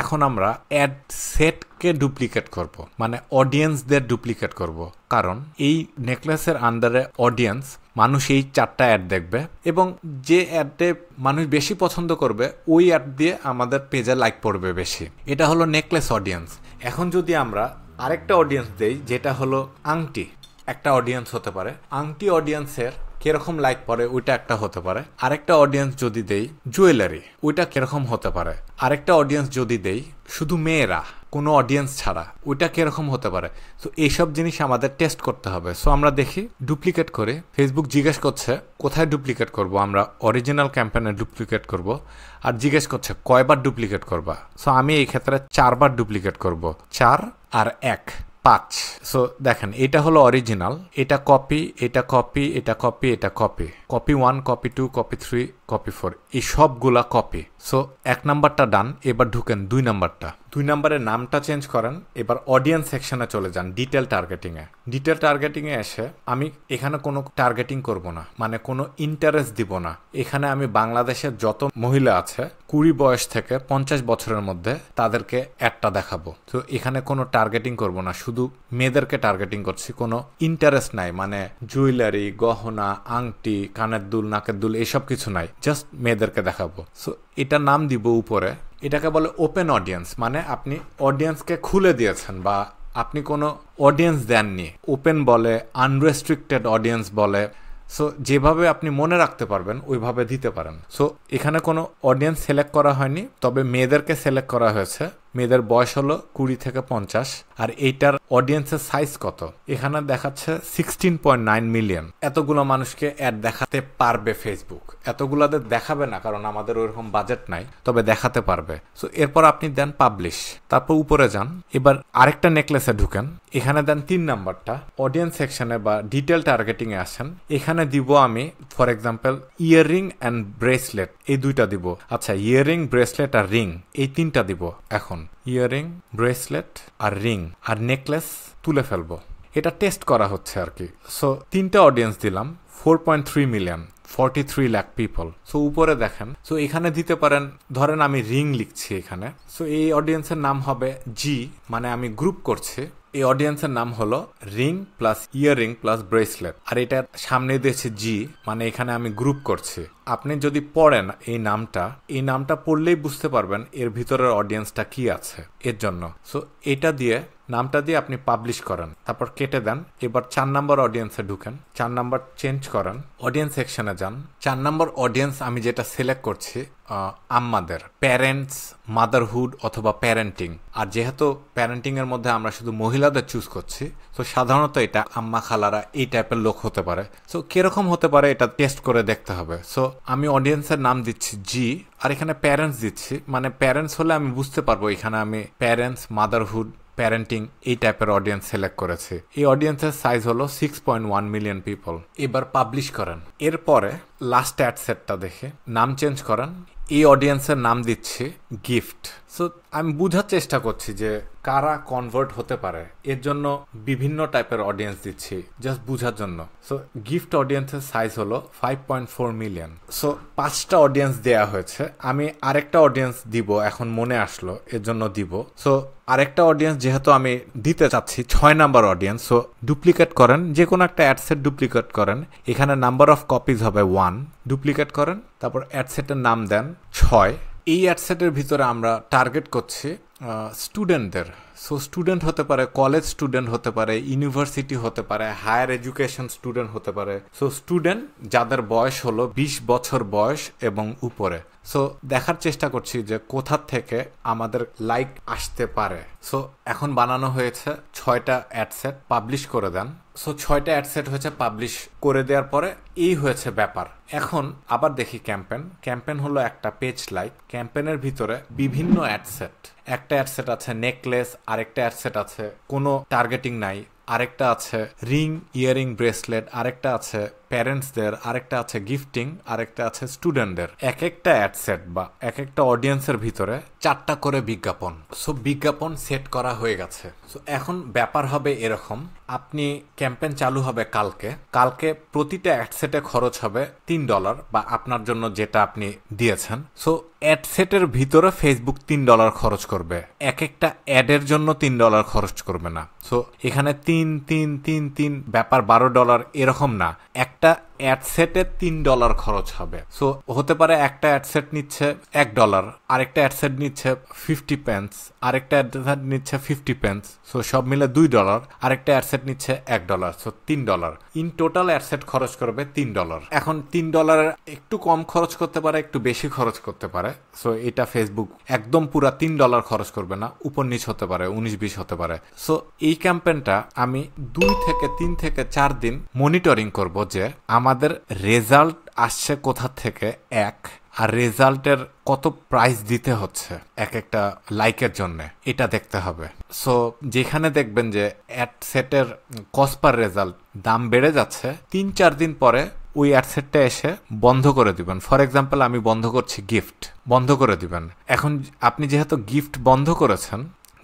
এখন আমরা অ্যাড সেটকে ডুপ্লিকেট করব, মানে অডিয়েন্সদের ডুপ্লিকেট করব। কারণ এই নেকলেসের আন্ডারে অডিয়েন্স মানুষ এই 4টা অ্যাড দেখবে, এবং যে অ্যাডে মানুষ বেশি পছন্দ করবে ওই অ্যাড দিয়ে আমাদের পেজে লাইক পড়বে বেশি। এটা হলো নেকলেস অডিয়েন্স। এখন যদি আমরা আরেকটা অডিয়েন্স দেই, যেটা হলো আংটি, একটা অডিয়েন্স হতে পারে, আংটি অডিয়েন্সের কিরকম লাইক পড়ে ওইটা একটা হতে পারে। আরেকটা অডিয়েন্স যদি দেই জুয়েলারি, ওইটা কিরকম হতে পারে। আরেকটা অডিয়েন্স যদি দেই শুধু মেয়েরা, কোনো অডিয়েন্স ছাড়া, ওইটা কিরকম হতে পারে। সো এইসব জিনিস আমাদের টেস্ট করতে হবে। সো আমরা দেখি, ডুপ্লিকেট করে ফেসবুক জিজ্ঞেস করছে কোথায় ডুপ্লিকেট করব, আমরা অরিজিনাল ক্যাম্পেইনে ডুপ্লিকেট করব। আর জিজ্ঞেস করছে কয়বার ডুপ্লিকেট করবা। সো আমি এই ক্ষেত্রে 4বার ডুপ্লিকেট করব, 4 আর 1 5। সো দেখেন, এটা হলো অরিজিনাল, এটা কপি, এটা কপি, এটা কপি, এটা copy, copy 1, copy 2, copy 3, copy 4, এই সবগুলা কপি। সো 1 নাম্বারটা ডান। এবার ঢুকেন 2 নাম্বারটা, 2 নাম্বারের নামটা চেঞ্জ করেন। এবার অডিয়েন্স সেকশনে চলে যান, ডিটেল টার্গেটিংয়ে। ডিটেল টার্গেটিংয়ে এসে আমি এখানে কোনো টার্গেটিং করব না, মানে কোনো ইন্টারেস্ট দিব না। এখানে আমি বাংলাদেশের যত মহিলা আছে 20 বয়স থেকে 50 বছরের মধ্যে, তাদেরকে অ্যাডটা দেখাবো। তো এখানে কোনো টার্গেটিং করব না, শুধু মেয়েদেরকে টার্গেটিং করছি, কোনো ইন্টারেস্ট নাই, মানে জুয়েলারি, গহনা, আংটি, কানের দুল, নাকের দুল, এসব কিছু নাই, জাস্ট মেয়েদেরকে দেখাবো। সো এটা নাম দিব উপরে। এটাকে বলে ওপেন অডিয়েন্স, মানে আপনি অডিয়েন্সকে খুলে দিয়েছেন, বা আপনি কোনো অডিয়েন্স দেননি। ওপেন বলে, আনরেস্ট্রিক্টেড অডিয়েন্স বলে। সো যেভাবে আপনি মনে রাখতে পারবেন ওইভাবে দিতে পারেন। সো এখানে কোনো অডিয়েন্স সিলেক্ট করা হয়নি, তবে মেয়েদেরকে সিলেক্ট করা হয়েছে। মেয়েদের বয়স হলো 20 থেকে 50। আর এইটার অডিয়েন্সের সাইজ কত? এখানে দেখাচ্ছে 16.9 মিলিয়ন। এতগুলো মানুষকে অ্যাড দেখাতে পারবে ফেসবুক। এতগুলাদের দেখাবে না, কারণ আমাদের ওইরকম বাজেট নাই, তবে দেখাতে পারবে। সো এরপর আপনি দেন পাবলিশ, তারপর উপরে যান। এবার আরেকটা নেকলেসে ঢুকেন, এখানে দেন 3 নাম্বারটা, অডিয়েন্স সেকশনে বা ডিটেল টার্গেটিং এ আসেন। এখানে দিব আমি for example earring and bracelet, এই দুইটা দিব। আচ্ছা, ইয়াররিং, ব্রেসলেট আর রিং, এই 3টা দিব। এখন ইয়াররিং, ব্রেসলেট আর রিং আর নেকলেস তুলে ফেলবো। এটা টেস্ট করা হচ্ছে আর কি। সো 3টা অডিয়েন্স দিলাম, 4.3 মিলিয়ন, 43 লাখ পিপল। সো উপরে দেখেন, সো এখানে দিতে পারেন, ধরেন আমি রিং লিখছি এখানে। সো এই অডিয়েন্সের নাম হবে জি, মানে আমি গ্রুপ করছি। এই অডিয়েন্সের নাম হলো ring plus earring plus bracelet, আর এটা সামনে দিয়েছে জি, মানে এখানে আমি গ্রুপ করছি। আপনি যদি পড়েন এই নামটা পড়লেই বুঝতে পারবেন এর ভিতরের অডিয়েন্সটা কি আছে এর জন্য। সো এটা দিয়ে, নামটা দিয়ে আপনি পাবলিশ করেন, তারপর কেটে দেন। এবার 4 নাম্বার অডিয়েন্সে ঢুকেন, 4 নাম্বার চেঞ্জ করেন, অডিয়েন্স সেকশনে যান। 4 নাম্বার অডিয়েন্স আমি যেটা সিলেক্ট করছি আম্মাদের, প্যারেন্টস, মাদারহুড অথবা প্যারেন্টিং। আর যেহেতু প্যারেন্টিং এর মধ্যে আমরা শুধু মহিলাদের চুজ করছি, তো সাধারণত এটা আম্মা খালারা এই টাইপের লোক হতে পারে। সো কিরকম হতে পারে এটা টেস্ট করে দেখতে হবে। সো আমি অডিয়েন্সের নাম দিচ্ছি জি, আর এখানে প্যারেন্টস দিচ্ছি, মানে প্যারেন্টস হলে আমি বুঝতে পারবো এখানে আমি প্যারেন্টস, মাদারহুড, প্যারেন্টিং এই টাইপের অডিয়েন্স সিলেক্ট করেছি। এই অডিয়েন্সের সাইজ হলো 6.1 মিলিয়ন পিপল। এবার পাবলিশ করেন। এরপরে লাস্ট অ্যাড সেটটা দেখে নাম চেঞ্জ করেন। এই অডিয়েন্সের নাম দিচ্ছি গিফট। সো আমি বোঝার চেষ্টা করছি যে কারা কনভার্ট হতে পারে, এর জন্য বিভিন্ন টাইপের অডিয়েন্স দিচ্ছি জাস্ট বুঝার জন্য। সো গিফট অডিয়েন্সের সাইজ হলো 5.4 মিলিয়ন। সো 5টা অডিয়েন্স দেয়া হয়েছে। আমি আরেকটা অডিয়েন্স দিব, এখন মনে আসলো এর জন্য দিব। সো আরেকটা অডিয়েন্স যেহেতু আমি দিতে চাচ্ছি, 6 নাম্বার অডিয়েন্স। সো ডুপ্লিকেট করেন, যে কোনো একটা অ্যাডসেট ডুপ্লিকেট করেন। এখানে নাম্বার অফ কপিজ হবে 1, ডুপ্লিকেট করেন, তারপর অ্যাডসেটের নাম দেন 6। এই অ্যাডসেটের ভিতরে আমরা টার্গেট করছি স্টুডেন্টদের। সো স্টুডেন্ট হতে পারে, কলেজ স্টুডেন্ট হতে পারে, ইউনিভার্সিটি হতে পারে, হায়ার এডুকেশন স্টুডেন্ট হতে পারে। সো স্টুডেন্ট যাদের বয়স হলো 20 বছর বয়স এবং উপরে। সো দেখার চেষ্টা করছি যে কোথা থেকে আমাদের লাইক আসতে পারে। সো এখন বানানো হয়েছে 6টা অ্যাডসেট, পাবলিশ করে দেন। সো 6টা অ্যাডসেট হয়েছে, পাবলিশ করে দেওয়ার পরে এই হয়েছে ব্যাপার। এখন আবার দেখি ক্যাম্পেন হলো একটা পেজ লাইক। ক্যাম্পেনের ভিতরে বিভিন্ন অ্যাডসেট, একটা অ্যাডসেট আছে নেকলেস, আরেকটা অ্যাডসেট আছে কোনো টার্গেটিং নাই, আরেকটা আছে রিং, ইয়ারিং, ব্রেসলেট, আরেকটা আছে প্যারেন্টসদের, আরেকটা আছে গিফটিং, আরেকটা আছে স্টুডেন্টদের। এক একটা অ্যাডসেট বা এক একটা অডিয়েন্সের ভিতরে 4টা করে বিজ্ঞাপন। সো বিজ্ঞাপন সেট করা হয়ে গেছে। সো এখন ব্যাপার হবে এরকম, আপনি ক্যাম্পেন চালু হবে কালকে প্রতিটা অ্যাডসেটে খরচ হবে $3, বা আপনার জন্য যেটা আপনি দিয়েছেন। সো অ্যাডসেটের ভিতরে ফেসবুক $3 খরচ করবে, এক একটা অ্যাডের জন্য $3 খরচ করবে না। সো এখানে 3 ব্যাপার $12 এরকম না, একটা অ্যাডসেটে $3 খরচ হবে। সো হতে পারে একটা অ্যাডসেট নিচ্ছে $1, আরেকটা অ্যাডসেট নিচ্ছে 50 পেন্স, আরেকটা অ্যাডসেট নিচ্ছে 50 পেন্স। সো সব মিলে $2, আরেকটা অ্যাডসেট নিচ্ছে $1। সো $3 ইন টোটাল অ্যাডসেট খরচ করবে $3। এখন $3 একটু কম খরচ করতে পারে, একটু বেশি খরচ করতে পারে। সো এটা ফেসবুক একদম পুরা $3 খরচ করবে না, উপর নিচ হতে পারে, 19-20 হতে পারে। সো এই ক্যাম্পেনটা আমি 2 থেকে 3 থেকে 4 দিন মনিটরিং করব যে আমাদের রেজাল্ট আসছে কোথা থেকে, আর রেজাল্টের কত প্রাইস দিতে হচ্ছে এক একটা লাইকের জন্য, এটা দেখতে হবে। সো যেখানে দেখবেন যে অ্যাডসেটের কস্ট পার রেজাল্ট দাম বেড়ে যাচ্ছে, 3-4 দিন পরে ওই অ্যাডসেটটা এসে বন্ধ করে দিবেন। ফর এক্সাম্পল আমি বন্ধ করছি গিফট, বন্ধ করে দিবেন। এখন আপনি যেহেতু গিফট বন্ধ করেছেন,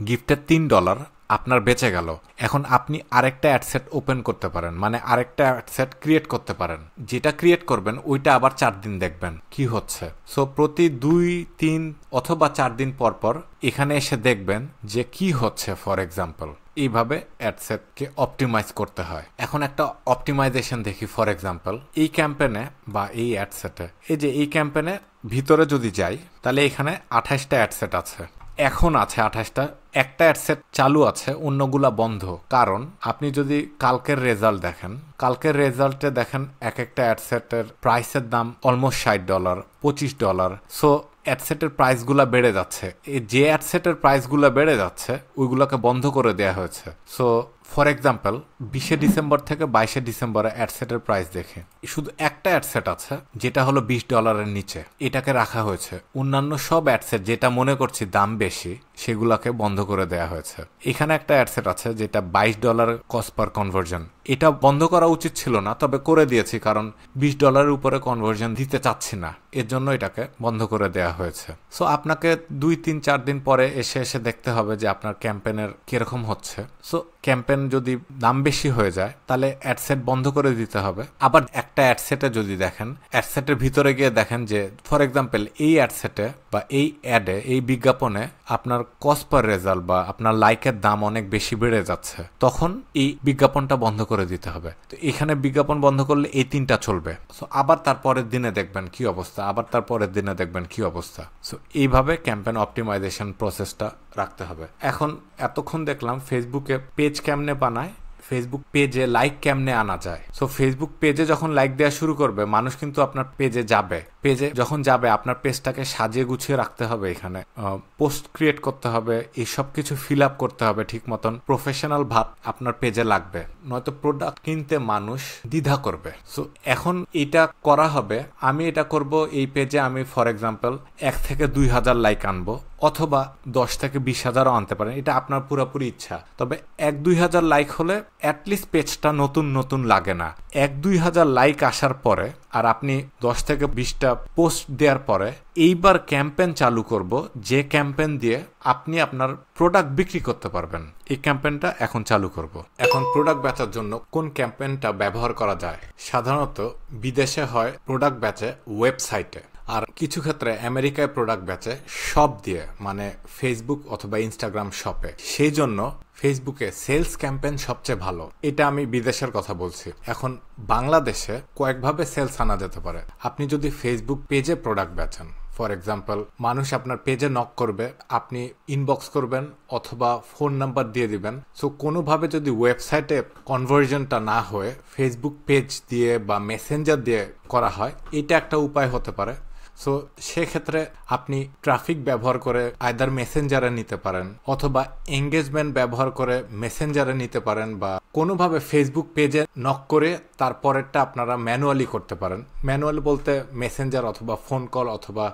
গিফটের $3 আপনার বেঁচে গেল। এখন আপনি আরেকটা অ্যাডসেট ওপেন করতে পারেন, মানে আরেকটা অ্যাডসেট ক্রিয়েট করতে পারেন। যেটা ক্রিয়েট করবেন ওইটা আবার 4 দিন দেখবেন কি হচ্ছে। সো প্রতি 2-3 অথবা 4 দিন পর পর এখানে এসে দেখবেন যে কি হচ্ছে। ফর এক্সাম্পল এইভাবে অ্যাডসেটকে অপটিমাইজ করতে হয়। এখন একটা অপটিমাইজেশন দেখি। ফর এক্সাম্পল এই ক্যাম্পেনে বা এই অ্যাডসেটে, এই যে এই ক্যাম্পেনে ভিতরে যদি যাই, তাহলে এখানে 28টা অ্যাডসেট আছে, এখন আছে 28টা। একটা অ্যাডসেট চালু আছে, অন্যগুলা বন্ধ। কারণ আপনি যদি কালকের রেজাল্ট দেখেন, কালকের রেজাল্টে দেখেন এক একটা অ্যাডসেটের প্রাইসের দাম অলমোস্ট $60, $25। সো অ্যাডসেটের প্রাইসগুলো বেড়ে যাচ্ছে, এই যে অ্যাডসেটের প্রাইসগুলো বেড়ে যাচ্ছে ওইগুলোকে বন্ধ করে দেওয়া হয়েছে। সো ফর এক্সাম্পল 20 ডিসেম্বর থেকে 22 ডিসেম্বরে অ্যাডসেটের প্রাইস দেখে শুধু একটা অ্যাডসেট আছে যেটা হলো $20 নিচে, এটাকে রাখা হয়েছে। অন্যান্য সব অ্যাডসেট যেটা মনে করছি দাম বেশি সেগুলাকে বন্ধ করে দেওয়া হয়েছে। এখানে একটা অ্যাডসেট আছে যেটা $22 কস্ট পার কনভার্জন, এটা বন্ধ করা উচিত ছিল না, তবে করে দিয়েছি কারণ $20 উপরে কনভার্জন দিতে চাচ্ছি না, এর জন্য এটাকে বন্ধ করে দেওয়া হয়েছে। সো আপনাকে 2-3-4 দিন পরে এসে দেখতে হবে যে আপনার ক্যাম্পেনের কিরকম হচ্ছে। সো ক্যাম্পেন যদি দাম বেশি হয়ে যায় তাহলে অ্যাডসেট বন্ধ করে দিতে হবে। আবার একটা অ্যাডসেটে যদি দেখেন, অ্যাডসেটের ভিতরে গিয়ে দেখেন যে ফর এক্সাম্পল এই অ্যাডসেটে বা এই অ্যাডে, এই বিজ্ঞাপনে আপনার কস্ট পার রেজাল্ট বা আপনার লাইকের দাম অনেক বেশি বেড়ে যাচ্ছে, তখন এই বিজ্ঞাপনটা বন্ধ করে দিতে হবে। তো এখানে বিজ্ঞাপন বন্ধ করলে এই 3টা চলবে। সো আবার তারপরের দিনে দেখবেন কি অবস্থা, আবার তারপরের দিনে দেখবেন কি অবস্থা। সো এইভাবে ক্যাম্পেন অপটিমাইজেশন প্রসেসটা রাখতে হবে। এখন এতক্ষণ দেখলাম ফেসবুকে পেজ কেমনে বানায়, ফেসবুক পেজে লাইক কেমনে আনা যায়। সো ফেসবুক পেজে যখন লাইক দেওয়া শুরু করবে মানুষ কিন্তু আপনার পেজে যাবে, পেজে যখন যাবে আপনার পেজটাকে সাজিয়ে গুছিয়ে রাখতে হবে, এখানে পোস্ট ক্রিয়েট করতে হবে, এই সব কিছু ফিল আপ করতে হবে ঠিক মতন, প্রফেশনাল ভাব আপনার পেজে লাগবে, নয়তো প্রোডাক্ট কিনতে মানুষ দ্বিধা করবে। সো এখন এটা করা হবে, আমি এটা করব এই পেজে আমি ফর এক্সাম্পল 1 থেকে 2,000 লাইক আনবো, অথবা 10 থেকে 20,000ও আনতে পারেন, এটা আপনার পুরোপুরি ইচ্ছা। তবে 1-2,000 লাইক হলে অ্যাটলিস্ট পেজটা নতুন নতুন লাগে না। 1-2,000 লাইক আসার পরে আর আপনি 10 থেকে 20টা পোস্ট দেওয়ার পরে এইবার ক্যাম্পেন চালু করব, যে ক্যাম্পেন দিয়ে আপনি আপনার প্রোডাক্ট বিক্রি করতে পারবেন। এই ক্যাম্পেনটা এখন চালু করব। এখন প্রোডাক্ট বেচার জন্য কোন ক্যাম্পেনটা ব্যবহার করা যায়? সাধারণত বিদেশে হয় প্রোডাক্ট বেচে ওয়েবসাইটে, আর কিছু ক্ষেত্রে আমেরিকায় প্রোডাক্ট বেচে শপ দিয়ে, মানে ফেসবুক অথবা ইনস্টাগ্রাম শপে। সেই জন্য ফেসবুকে সেলস ক্যাম্পেইন সবচেয়ে ভালো। এটা আমি বিদেশের কথা বলছি। এখন বাংলাদেশে কয়েকভাবে সেলস আনা যেতে পারে। আপনি যদি ফেসবুক পেজে প্রোডাক্ট বেচেন, ফর এক্সাম্পল মানুষ আপনার পেজে নক করবে, আপনি ইনবক্স করবেন অথবা ফোন নাম্বার দিয়ে দিবেন। সো কোনোভাবে যদি ওয়েবসাইটে কনভার্জনটা না হয়ে ফেসবুক পেজ দিয়ে বা মেসেঞ্জার দিয়ে করা হয়, এটা একটা উপায় হতে পারে। সো সেক্ষেত্রে আপনি ট্রাফিক ব্যবহার করে আইদার মেসেঞ্জারে নিতে পারেন, অথবা এঙ্গেজমেন্ট ব্যবহার করে মেসেঞ্জারে নিতে পারেন, বা কোনোভাবে ফেসবুক পেজে নক করে তারপরেরটা আপনারা ম্যানুয়ালি করতে পারেন। ম্যানুয়ালি বলতে মেসেঞ্জার অথবা ফোন কল অথবা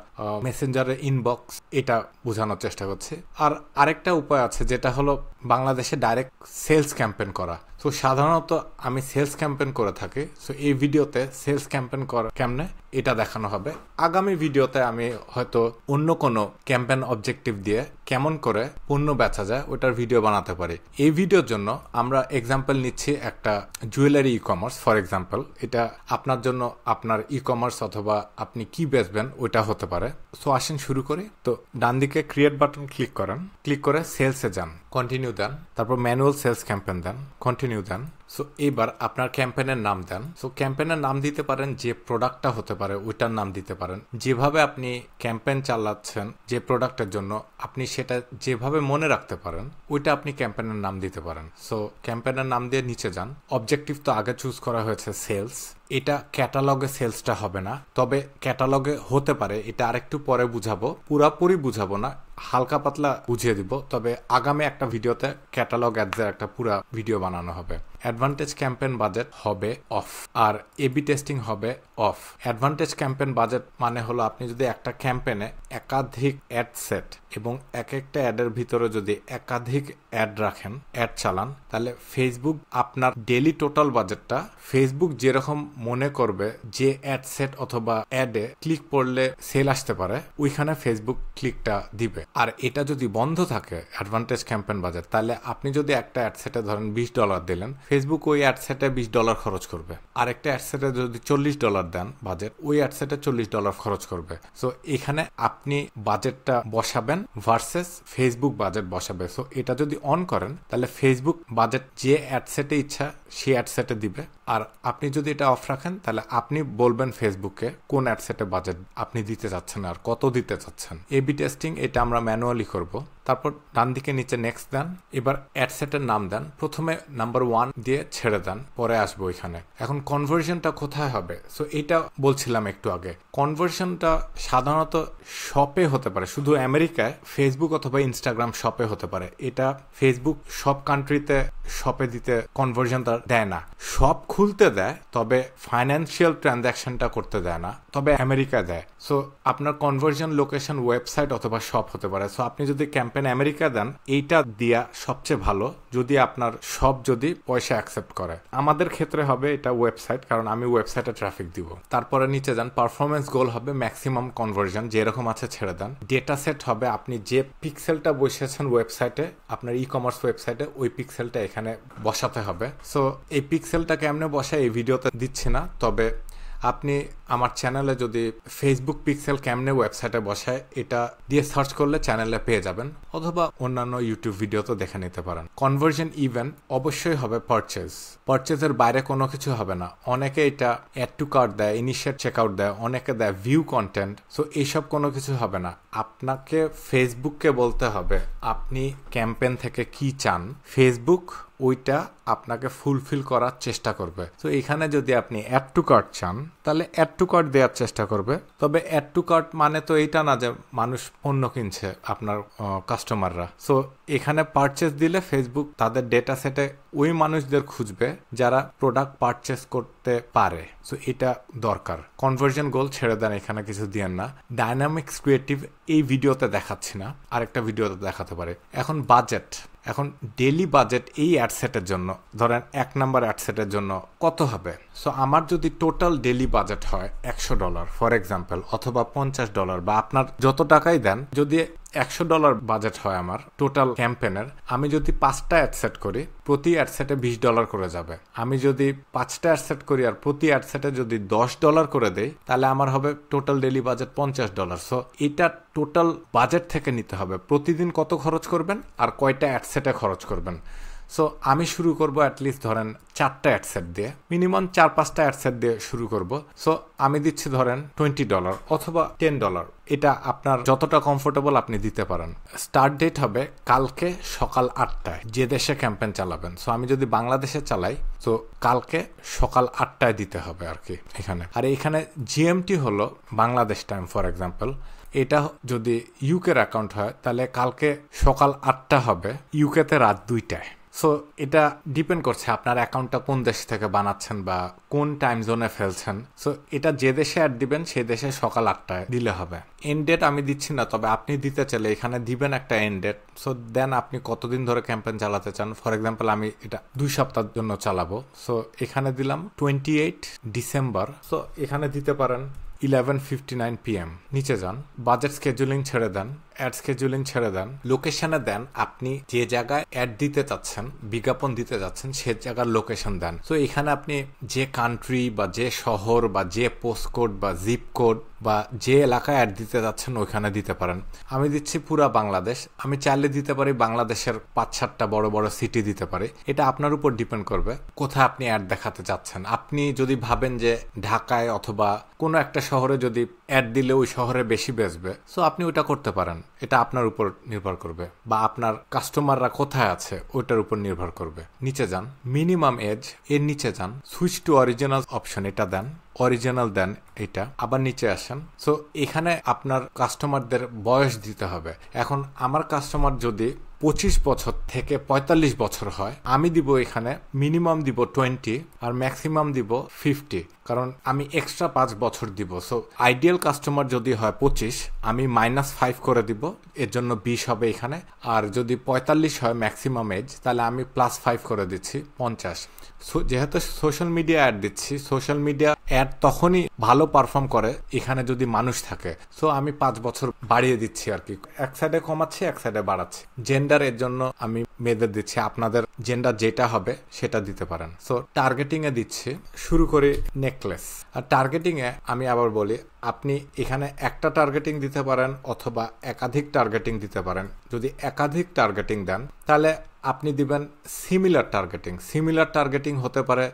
মেসেঞ্জারের ইনবক্স, এটা বোঝানোর চেষ্টা করছি। আর আরেকটা উপায় আছে যেটা হলো বাংলাদেশে ডাইরেক্ট সেলস ক্যাম্পেইন করা। সো সাধারণত আমি সেলস ক্যাম্পেইন করে থাকি। সো এই ভিডিওতে সেলস ক্যাম্পেইন করা কেমনে এটা দেখানো হবে। আগামী ভিডিওতে আমি হয়তো অন্য কোনো ক্যাম্পেইন অবজেক্টিভ দিয়ে কেমন করে পণ্য বেচা যায় ওটার ভিডিও বানাতে পারি। এই ভিডিওর জন্য আমরা এক্সাম্পল নিচ্ছি একটা jewellery e commerce for example. এটা আপনার জন্য আপনার ই কমার্স অথবা আপনি কি বেচবেন ওইটা হতে পারে। সো আসেন শুরু করি। তো ডান দিকে ক্রিয়েট বাটন ক্লিক করেন, ক্লিক করে সেলসে যান, কন্টিনিউ দেন, তারপর ম্যানুয়াল সেলস ক্যাম্পেইন দেন, কন্টিনিউ দেন। সো এইবার আপনার ক্যাম্পেইনের নাম দেন। সো ক্যাম্পেইনের নাম দিতে পারেন, যে প্রোডাক্টটা হতে পারে ওইটার নাম দিতে পারেন। যেভাবে আপনি ক্যাম্পেইন চালাচ্ছেন যে প্রোডাক্টের জন্য, আপনি সেটা যেভাবে মনে রাখতে পারেন ওইটা আপনি ক্যাম্পেইনের নাম দিতে পারেন। সো ক্যাম্পেইনের নাম দিয়ে নিচে যান। অবজেক্টিভ তো আগে চুজ করা হয়েছে সেলস। এটা ক্যাটালগে সেলসটা হবে না, তবে ক্যাটালগে হতে পারে, এটা আরেকটু পরে বুঝাবো, পুরাপুরি বুঝাবো না, হালকা পাতলা বুঝিয়ে দিব। তবে আগামী একটা ভিডিওতে ক্যাটালগ অ্যাডসের একটা পুরা ভিডিও বানানো হবে। অ্যাডভান্টেজ ক্যাম্পেইন বাজেট হবে অফ, আর এবি টেস্টিং হবে অফ। অ্যাডভান্টেজ ক্যাম্পেইন বাজেট মানে হলো আপনি যদি একটা ক্যাম্পেইনে একাধিক অ্যাড সেট এবং এক একটা অ্যাডের ভিতরে যদি একাধিক অ্যাড রাখেন, অ্যাড চালান, তাহলে ফেসবুক আপনার ডেইলি টোটাল বাজেটটা ফেসবুক যেরকম মনে করবে যে অ্যাড সেট অথবা অ্যাডে ক্লিক করলে সেল আসতে পারে, ওইখানে ফেসবুক ক্লিকটা দিবে। আর এটা যদি বন্ধ থাকে অ্যাডভান্টেজ ক্যাম্পেইন বাজেট, তাহলে আপনি যদি একটা অ্যাড সেটে ধরেন $20 দিলেন, ফেসবুক ওই অ্যাড সেটে $20 খরচ করবে। আর একটা অ্যাড সেটে যদি $40 দেন বাজেট, ওই অ্যাড সেটে $40 খরচ করবে। সো এখানে আপনি বাজেটটা বসাবেন ভার্সেস ফেসবুক বাজেট বসাবে। সো এটা যদি অন করেন তাহলে ফেসবুক বাজেট যে অ্যাড সেটে ইচ্ছা সেই অ্যাড সেটে দিবে। আর আপনি যদি এটা অফ রাখেন তাহলে আপনি বলবেন ফেসবুকে কোন অ্যাডসেটে বাজেট আপনি দিতে চাচ্ছেন আর কত দিতে চাচ্ছেন। এবি টেস্টিং এটা আমরা ম্যানুয়ালি করব। তারপর ডান দিকে নিচে নেক্সট দেন, এবার অ্যাডসেটের নাম দেন, প্রথমে নাম্বার 1 দিয়ে ছেড়ে দেন, পরে আসবো এখানে। এখন কনভার্সনটা কোথায় হবে? সো এটা বলছিলাম একটু আগে, কনভার্সনটা সাধারণত শপে হতে পারে, শুধু আমেরিকায় ফেসবুক অথবা ইনস্টাগ্রাম শপে হতে পারে। এটা ফেসবুক সব কান্ট্রিতে শপে দিতে কনভার্সনটা দেয় না, শপ খুলতে দেয় তবে ফাইন্যান্সিয়াল ট্রানজ্যাকশনটা করতে দেয় না, তবে আমেরিকা দেয়। সো আপনার কনভার্সন লোকেশন ওয়েবসাইট অথবা শপ হতে পারে। সো আপনি যদি ক্যাম্পেইন আমেরিকা দেন, এইটা দিয়া সবচেয়ে ভালো যদি আপনার শপ যদি পয়সা অ্যাকসেপ্ট করে। আমাদের ক্ষেত্রে হবে এটা ওয়েবসাইট, কারণ আমি ওয়েবসাইটে ট্রাফিক দিব। তারপরে নিচে যান, পারফরমেন্স গোল হবে ম্যাক্সিমাম কনভার্সন, যেরকম আছে ছেড়ে দেন। ডেটা সেট হবে আপনি যে পিক্সেলটা বসিয়েছেন ওয়েবসাইটে, আপনার ই কমার্স ওয়েবসাইটে, ওই পিক্সেলটা এখানে বসাতে হবে। সো এই পিক্সেলটা কেমনে বসায় এই ভিডিওতে দিচ্ছি না, তবে আপনি আমার চ্যানেলে যদি ফেসবুক পিক্সেল কেমনে ওয়েবসাইটে বসায় এটা দিয়ে সার্চ করলে চ্যানেলে পেয়ে যাবেন, অথবা অন্যান্য ইউটিউব ভিডিওতে দেখে নিতে পারেন। কনভার্সন ইভেন্ট অবশ্যই হবে পারচেজের বাইরে কোনো কিছু হবে না। অনেকে এটা অ্যাড টু কার্ট দেয়, ইনিশিয়েট চেকআউট দেয়, অনেকে দেয় ভিউ কন্টেন্ট। সো এইসব কোনো কিছু হবে না। আপনাকে ফেসবুককে বলতে হবে আপনি ক্যাম্পেইন থেকে কি চান, ফেসবুক ওইটা আপনাকে ফুলফিল করার চেষ্টা করবে। তো এখানে যদি আপনি অ্যাড টু কার্ট চান তাহলে অ্যাড টু কার্ট দেওয়ার চেষ্টা করবে, তবে অ্যাড টু কার্ট মানে তো এইটা না যে মানুষ পণ্য কিনছে আপনার কাস্টমাররা। সো এখানে পারচেস দিলে ফেসবুক তাদের ডেটা সেটে ওই মানুষদের খুঁজবে যারা প্রোডাক্ট পারচেস করতে পারে। সো এটা দরকার। কনভার্সন গোল ছেড়ে দেন, এখানে কিছু দিয়েন না। ডাইনামিক্স ক্রিয়েটিভ এই ভিডিওতে দেখাচ্ছি না, আরেকটা ভিডিওতে দেখাতে পারে। এখন বাজেট, এখন ডেলি বাজেট এই অ্যাডসেটের জন্য ধরেন 1 নাম্বার অ্যাডসেটের জন্য কত হবে? সো আমার যদি টোটাল ডেলি বাজেট হয় $100 ফর এক্সাম্পল, অথবা $50 বা আপনার যত টাকাই দেন, যদি $100 বাজেট হয় আমার টোটাল ক্যাম্পেনের, আমি যদি 5টা অ্যাডসেট করি প্রতি অ্যাডসেটে $20 করে যাবে। আমি যদি 5টা অ্যাডসেট করি আর প্রতি অ্যাডসেটে যদি $10 করে দেই তাহলে আমার হবে টোটাল ডেলি বাজেট $50। সো এটা টোটাল বাজেট থেকে নিতে হবে প্রতিদিন কত খরচ করবেন আর কয়টা অ্যাডসেটে খরচ করবেন। সো আমি শুরু করব অ্যাটলিস্ট ধরেন 4টা অ্যাডসেট দিয়ে, মিনিমাম 4-5টা অ্যাডসেট দিয়ে শুরু করব। সো আমি দিচ্ছি ধরেন $20 অথবা $10, এটা আপনার যতটা কমফোর্টেবল আপনি দিতে পারেন। স্টার্ট ডেট হবে কালকে সকাল 8টায়, যে দেশে ক্যাম্পেইন চালাবেন। সো আমি যদি বাংলাদেশে চালাই তো কালকে সকাল 8টায় দিতে হবে আর কি এখানে। আর এখানে জিএমটি হলো বাংলাদেশ টাইম ফর এক্সাম্পল। এটা যদি ইউকের অ্যাকাউন্ট হয় তাহলে কালকে সকাল 8টা হবে, ইউকেতে রাত 2টায়। সো এটা ডিপেন্ড করছে আপনার অ্যাকাউন্টটা কোন দেশ থেকে বানাচ্ছেন বা কোন টাইম জোনে ফেলছেন। সো এটা যে দেশে অ্যাড দিবেন সেই দেশে সকাল 8টায় দিলে হবে। এন্ড ডেট আমি দিচ্ছি না, তবে আপনি দিতে চাইলে এখানে দিবেন একটা এন্ড ডেট। সো দেন আপনি কতদিন ধরে ক্যাম্পেইন চালাতে চান। ফর এক্সাম্পল আমি এটা 2 সপ্তাহের জন্য চালাবো। সো এখানে দিলাম 28 ডিসেম্বর। সো এখানে দিতে পারেন 11:59 PM। নিচে যান, বাজেট স্কেজুলিং ছেড়ে দেন, অ্যাড স্কেজুলিং ছেড়ে দেন, লোকেশনে দেন আপনি যে জায়গায় অ্যাড দিতে চাচ্ছেন, বিজ্ঞাপন দিতে যাচ্ছেন সে জায়গার লোকেশন দেন। তো এখানে আপনি যে কান্ট্রি বা যে শহর বা যে পোস্ট কোড বা জিপ কোড বা যে এলাকায় অ্যাড দিতে যাচ্ছেন ওইখানে দিতে পারেন। আমি দিচ্ছি পুরা বাংলাদেশ, আমি চাইলে দিতে পারি বাংলাদেশের 5-7টা বড় বড় সিটি দিতে পারি। এটা আপনার উপর ডিপেন্ড করবে কোথায় আপনি অ্যাড দেখাতে যাচ্ছেন। আপনি যদি ভাবেন যে ঢাকায় অথবা কোনো একটা শহরে যদি অ্যাড দিলে ওই শহরে বেশি বেচবে, সো আপনি ওইটা করতে পারেন। এটা আপনার উপর নির্ভর করবে, বা আপনার কাস্টমাররা কোথায় আছে ওইটার উপর নির্ভর করবে। নিচে যান, মিনিমাম এজ, এর নিচে যান, সুইচ টু অরিজিনাল অপশন, এটা দেন, অরিজিনাল দেন এটা। আবার নিচে আসেন। সো এখানে আপনার কাস্টমারদের বয়স দিতে হবে। এখন আমার কাস্টমার যদি 25 বছর থেকে 45 বছর হয়, আমি দিব এখানে মিনিমাম দিব 20 আর ম্যাক্সিমাম দিব 50, কারণ আমি এক্সট্রা 5 বছর দিব। সো আইডিয়াল কাস্টমার যদি হয় 25, আমি -5 করে দিব, এর জন্য 20 হবে এখানে। আর যদি 45 হয় ম্যাক্সিমাম এজ, তাহলে আমি +5 করে দিচ্ছি 50। যেহেতু সোশ্যাল মিডিয়া অ্যাড দিচ্ছি, সোশ্যাল মিডিয়া অ্যাড তখনই ভালো পারফর্ম করে এখানে যদি মানুষ থাকে। সো আমি 5 বছর বাড়িয়ে দিচ্ছি আর কি, এক সাইডে কমাচ্ছি এক সাইডে বাড়াচ্ছি। জেন্ডার এর জন্য আমি মেয়েদের দিচ্ছি, আপনাদের জেন্ডার যেটা হবে সেটা দিতে পারেন। সো টার্গেটিং এ দিচ্ছি, শুরু করি নেকলেস। আর টার্গেটিং এ আমি আবার বলি, আপনি এখানে একটা টার্গেটিং দিতে পারেন অথবা একাধিক টার্গেটিং দিতে পারেন। যদি একাধিক টার্গেটিং দেন তাহলে আপনি দিবেন সিমিলার টার্গেটিং। সিমিলার টার্গেটিং হতে পারে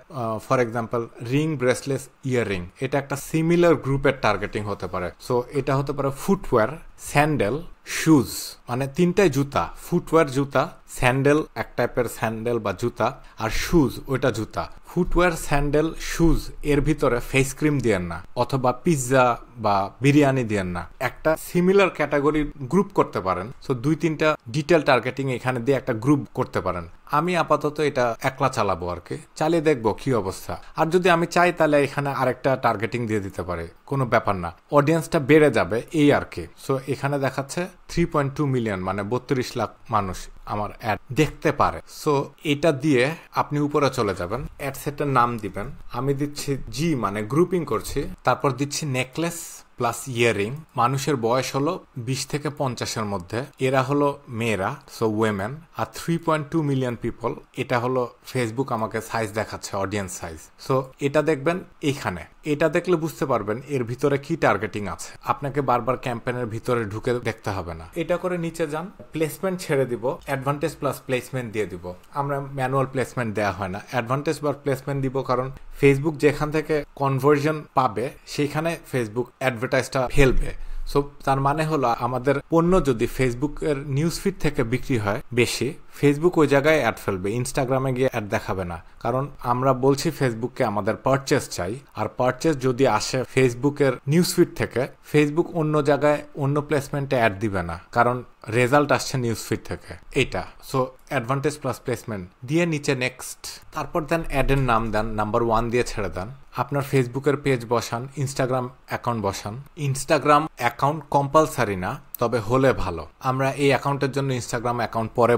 ফর এক্সাম্পল রিং, ব্রেসলেস, ইয়াররিং, এটা একটা সিমিলার গ্রুপের টার্গেটিং হতে পারে। সো এটা হতে পারে ফুটওয়্যার, স্যান্ডেল, শুজ, মানে তিনটাই জুতা, ফুটওয়্যার জুতা, স্যান্ডেল এক টাইপের স্যান্ডেল বা জুতা, আর শুজ ওইটা জুতা। ফুটওয়্যার, স্যান্ডেল, শুজ এর ভিতরে ফেস ক্রিম দিয়েন না অথবা পিৎজা বা বিরিয়ানি দিয়েন না, একটা সিমিলার ক্যাটাগরি গ্রুপ করতে পারেন। সো 2-3টা ডিটেল টার্গেটিং এখানে দিয়ে একটা গ্রুপ করতে পারেন। আমি আপাতত এটা একলা চালাবো আর কি, চালিয়ে দেখবো কি অবস্থা। আর যদি আমি চাই তাহলে এখানে আরেকটা টার্গেটিং দিয়ে দিতে পারে, কোনো ব্যাপার না, অডিয়েন্সটা বেড়ে যাবে এই আর কি। সো এখানে দেখাচ্ছে 3.2 মিলিয়ন, মানে 32 লাখ মানুষ আমার অ্যাড দেখতে পারে। সো এটা দিয়ে আপনি উপরে চলে যাবেন, অ্যাড সেটের নাম দিবেন। আমি দিচ্ছি জি, মানে গ্রুপিং করছি, তারপর দিচ্ছি নেকলেস প্লাস ইয়ারিং। মানুষের বয়স হলো 20 থেকে 50-এর মধ্যে, এরা হলো মেয়েরা, সো ওয়েমেন। আর 3.2 মিলিয়ন পিপল, এটা হলো ফেসবুক আমাকে সাইজ দেখাচ্ছে, অডিয়েন্স সাইজ। সো এটা দেখবেন এইখানে, এটা দেখলে বুঝতে পারবেন এর ভিতরে কি টার্গেটিং আছে। আপনাকে বারবার ক্যাম্পেইনের ভিতরে ঢুকে দেখতে হবে না। এটা করে নিচে যান, প্লেসমেন্ট ছেড়ে দিব, অ্যাডভান্টেজ প্লাস প্লেসমেন্ট দিয়ে দিব। আমরা ম্যানুয়াল প্লেসমেন্ট দেওয়া হয় না, অ্যাডভান্টেজ বা প্লেসমেন্ট দিব, কারণ ফেসবুক যেখান থেকে কনভার্জন পাবে সেখানে ফেসবুক অ্যাডভার্টাইজটা ফেলবে। সো তার মানে হলো আমাদের পণ্য যদি ফেসবুকের নিউজ ফিড থেকে বিক্রি হয় বেশি, ফেসবুক ওই জায়গায় অ্যাড ফেলবে, ইনস্টাগ্রামে গিয়ে অ্যাড দেখাবে না। কারণ আমরা বলছি ফেসবুককে আমাদের পারচেস চাই, আর পারচেস যদি আসে ফেসবুকের নিউজ ফিড থেকে, ফেসবুক অন্য জায়গায় অন্য প্লেসমেন্টে অ্যাড দিবে না, কারণ রেজাল্ট আসছে নিউজ ফিড থেকে এইটা। সো অ্যাডভান্টেজ প্লাস প্লেসমেন্ট দিয়ে নিচে নেক্সট, তারপর দেন অ্যাডের নাম দেন, নাম্বার 1 দিয়ে ছেড়ে দেন। আপনার ফেসবুকের পেজ বসান, ইনস্টাগ্রাম অ্যাকাউন্ট বসান। ইনস্টাগ্রাম অ্যাকাউন্ট কম্পালসারি না, তবে হলে ভালো। আমরা এই অ্যাকাউন্টের জন্য ইনস্টাগ্রাম অ্যাকাউন্ট পরে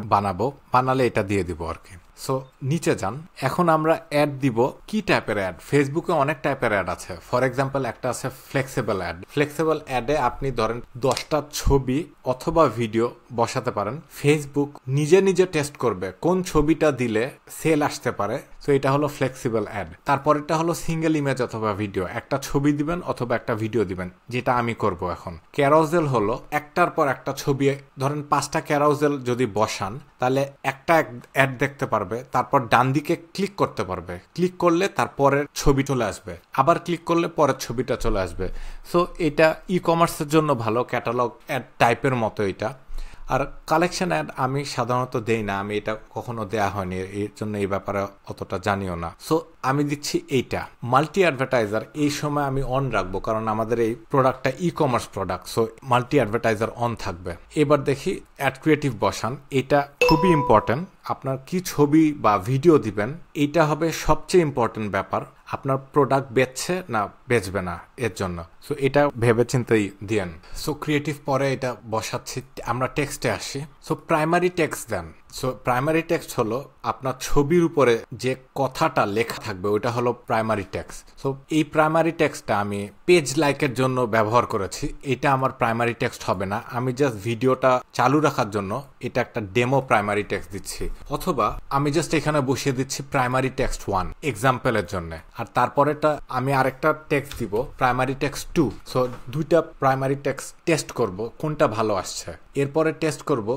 বানালে এটা দিয়ে দিব আর কি। সো নিচে যান, এখন আমরা অ্যাড দিব। কি টাইপের অ্যাড? ফেসবুকে অনেক টাইপের অ্যাড আছে। ফর এক্সাম্পল একটা আছে ফ্লেক্সিবল অ্যাড। ফ্লেক্সিবল অ্যাডে আপনি ধরেন 10টা ছবি অথবা ভিডিও বসাতে পারেন। ফেসবুক নিজে নিজে টেস্ট করবে কোন ছবিটা দিলে সেল আসতে পারে। সো এটা হলো ফ্লেক্সিবল অ্যাড। তারপরেরটা হলো সিঙ্গেল ইমেজ অথবা ভিডিও, একটা ছবি দিবেন অথবা একটা ভিডিও দিবেন, যেটা আমি করব এখন। ক্যারাউজেল হলো একটার পর একটা ছবি, ধরেন 5টা ক্যারাউজেল যদি বসান তাহলে একটা অ্যাড দেখতে পারবে, তারপর ডান দিকে ক্লিক করতে পারবে, ক্লিক করলে তারপরের ছবি চলে আসবে, আবার ক্লিক করলে পরের ছবিটা চলে আসবে। সো এটা ই কমার্সের জন্য ভালো, ক্যাটালগ অ্যাড টাইপের মতো এটা। আর কালেকশন অ্যাড আমি সাধারণত দেই না, আমি এটা কখনো দেয়া হয়নি, এর জন্য এই ব্যাপারে অতটা জানিও না। সো আমি দিচ্ছি এইটা মাল্টি অ্যাডভার্টাইজার। এই সময় আমি অন রাখবো, কারণ আমাদের এই প্রোডাক্টটা e commerce product, so multi advertiser on থাকবে। এবার দেখি অ্যাড ক্রিয়েটিভ বসান, এটা খুবই ইম্পর্টেন্ট। আপনার কি ছবি বা ভিডিও দিবেন, এটা হবে সবচেয়ে ইম্পর্টেন্ট ব্যাপার। আপনার প্রোডাক্ট বেচছে না বেচবে না এর জন্য। সো এটা ভেবে চিন্তেই দিয়েন। সো ক্রিয়েটিভ পরে এটা বসাচ্ছি। আমরা টেক্সটে আসি। সো প্রাইমারি টেক্সট দেন। সো প্রাইমারি টেক্সট হলো আপনার ছবির উপরে যে কথাটা লেখা থাকবে, ওইটা হলো প্রাইমারি টেক্সট। সো এই প্রাইমারি টেক্সটটা আমি পেজ লাইকের জন্য ব্যবহার করেছি, এটা আমার প্রাইমারি টেক্সট হবে না। আমি জাস্ট ভিডিওটা চালু রাখার জন্য এটা একটা ডেমো প্রাইমারি টেক্সট দিচ্ছি, অথবা আমি জাস্ট এখানে বসিয়ে দিচ্ছি প্রাইমারি টেক্সট 1 এক্সাম্পলের জন্য। আর তারপরেটা আমি আরেকটা টেক্সট দিব প্রাইমারি টেক্সট 2। সো দুইটা প্রাইমারি টেক্সট টেস্ট করব কোনটা ভালো আসছে। এরপরে টেস্ট করব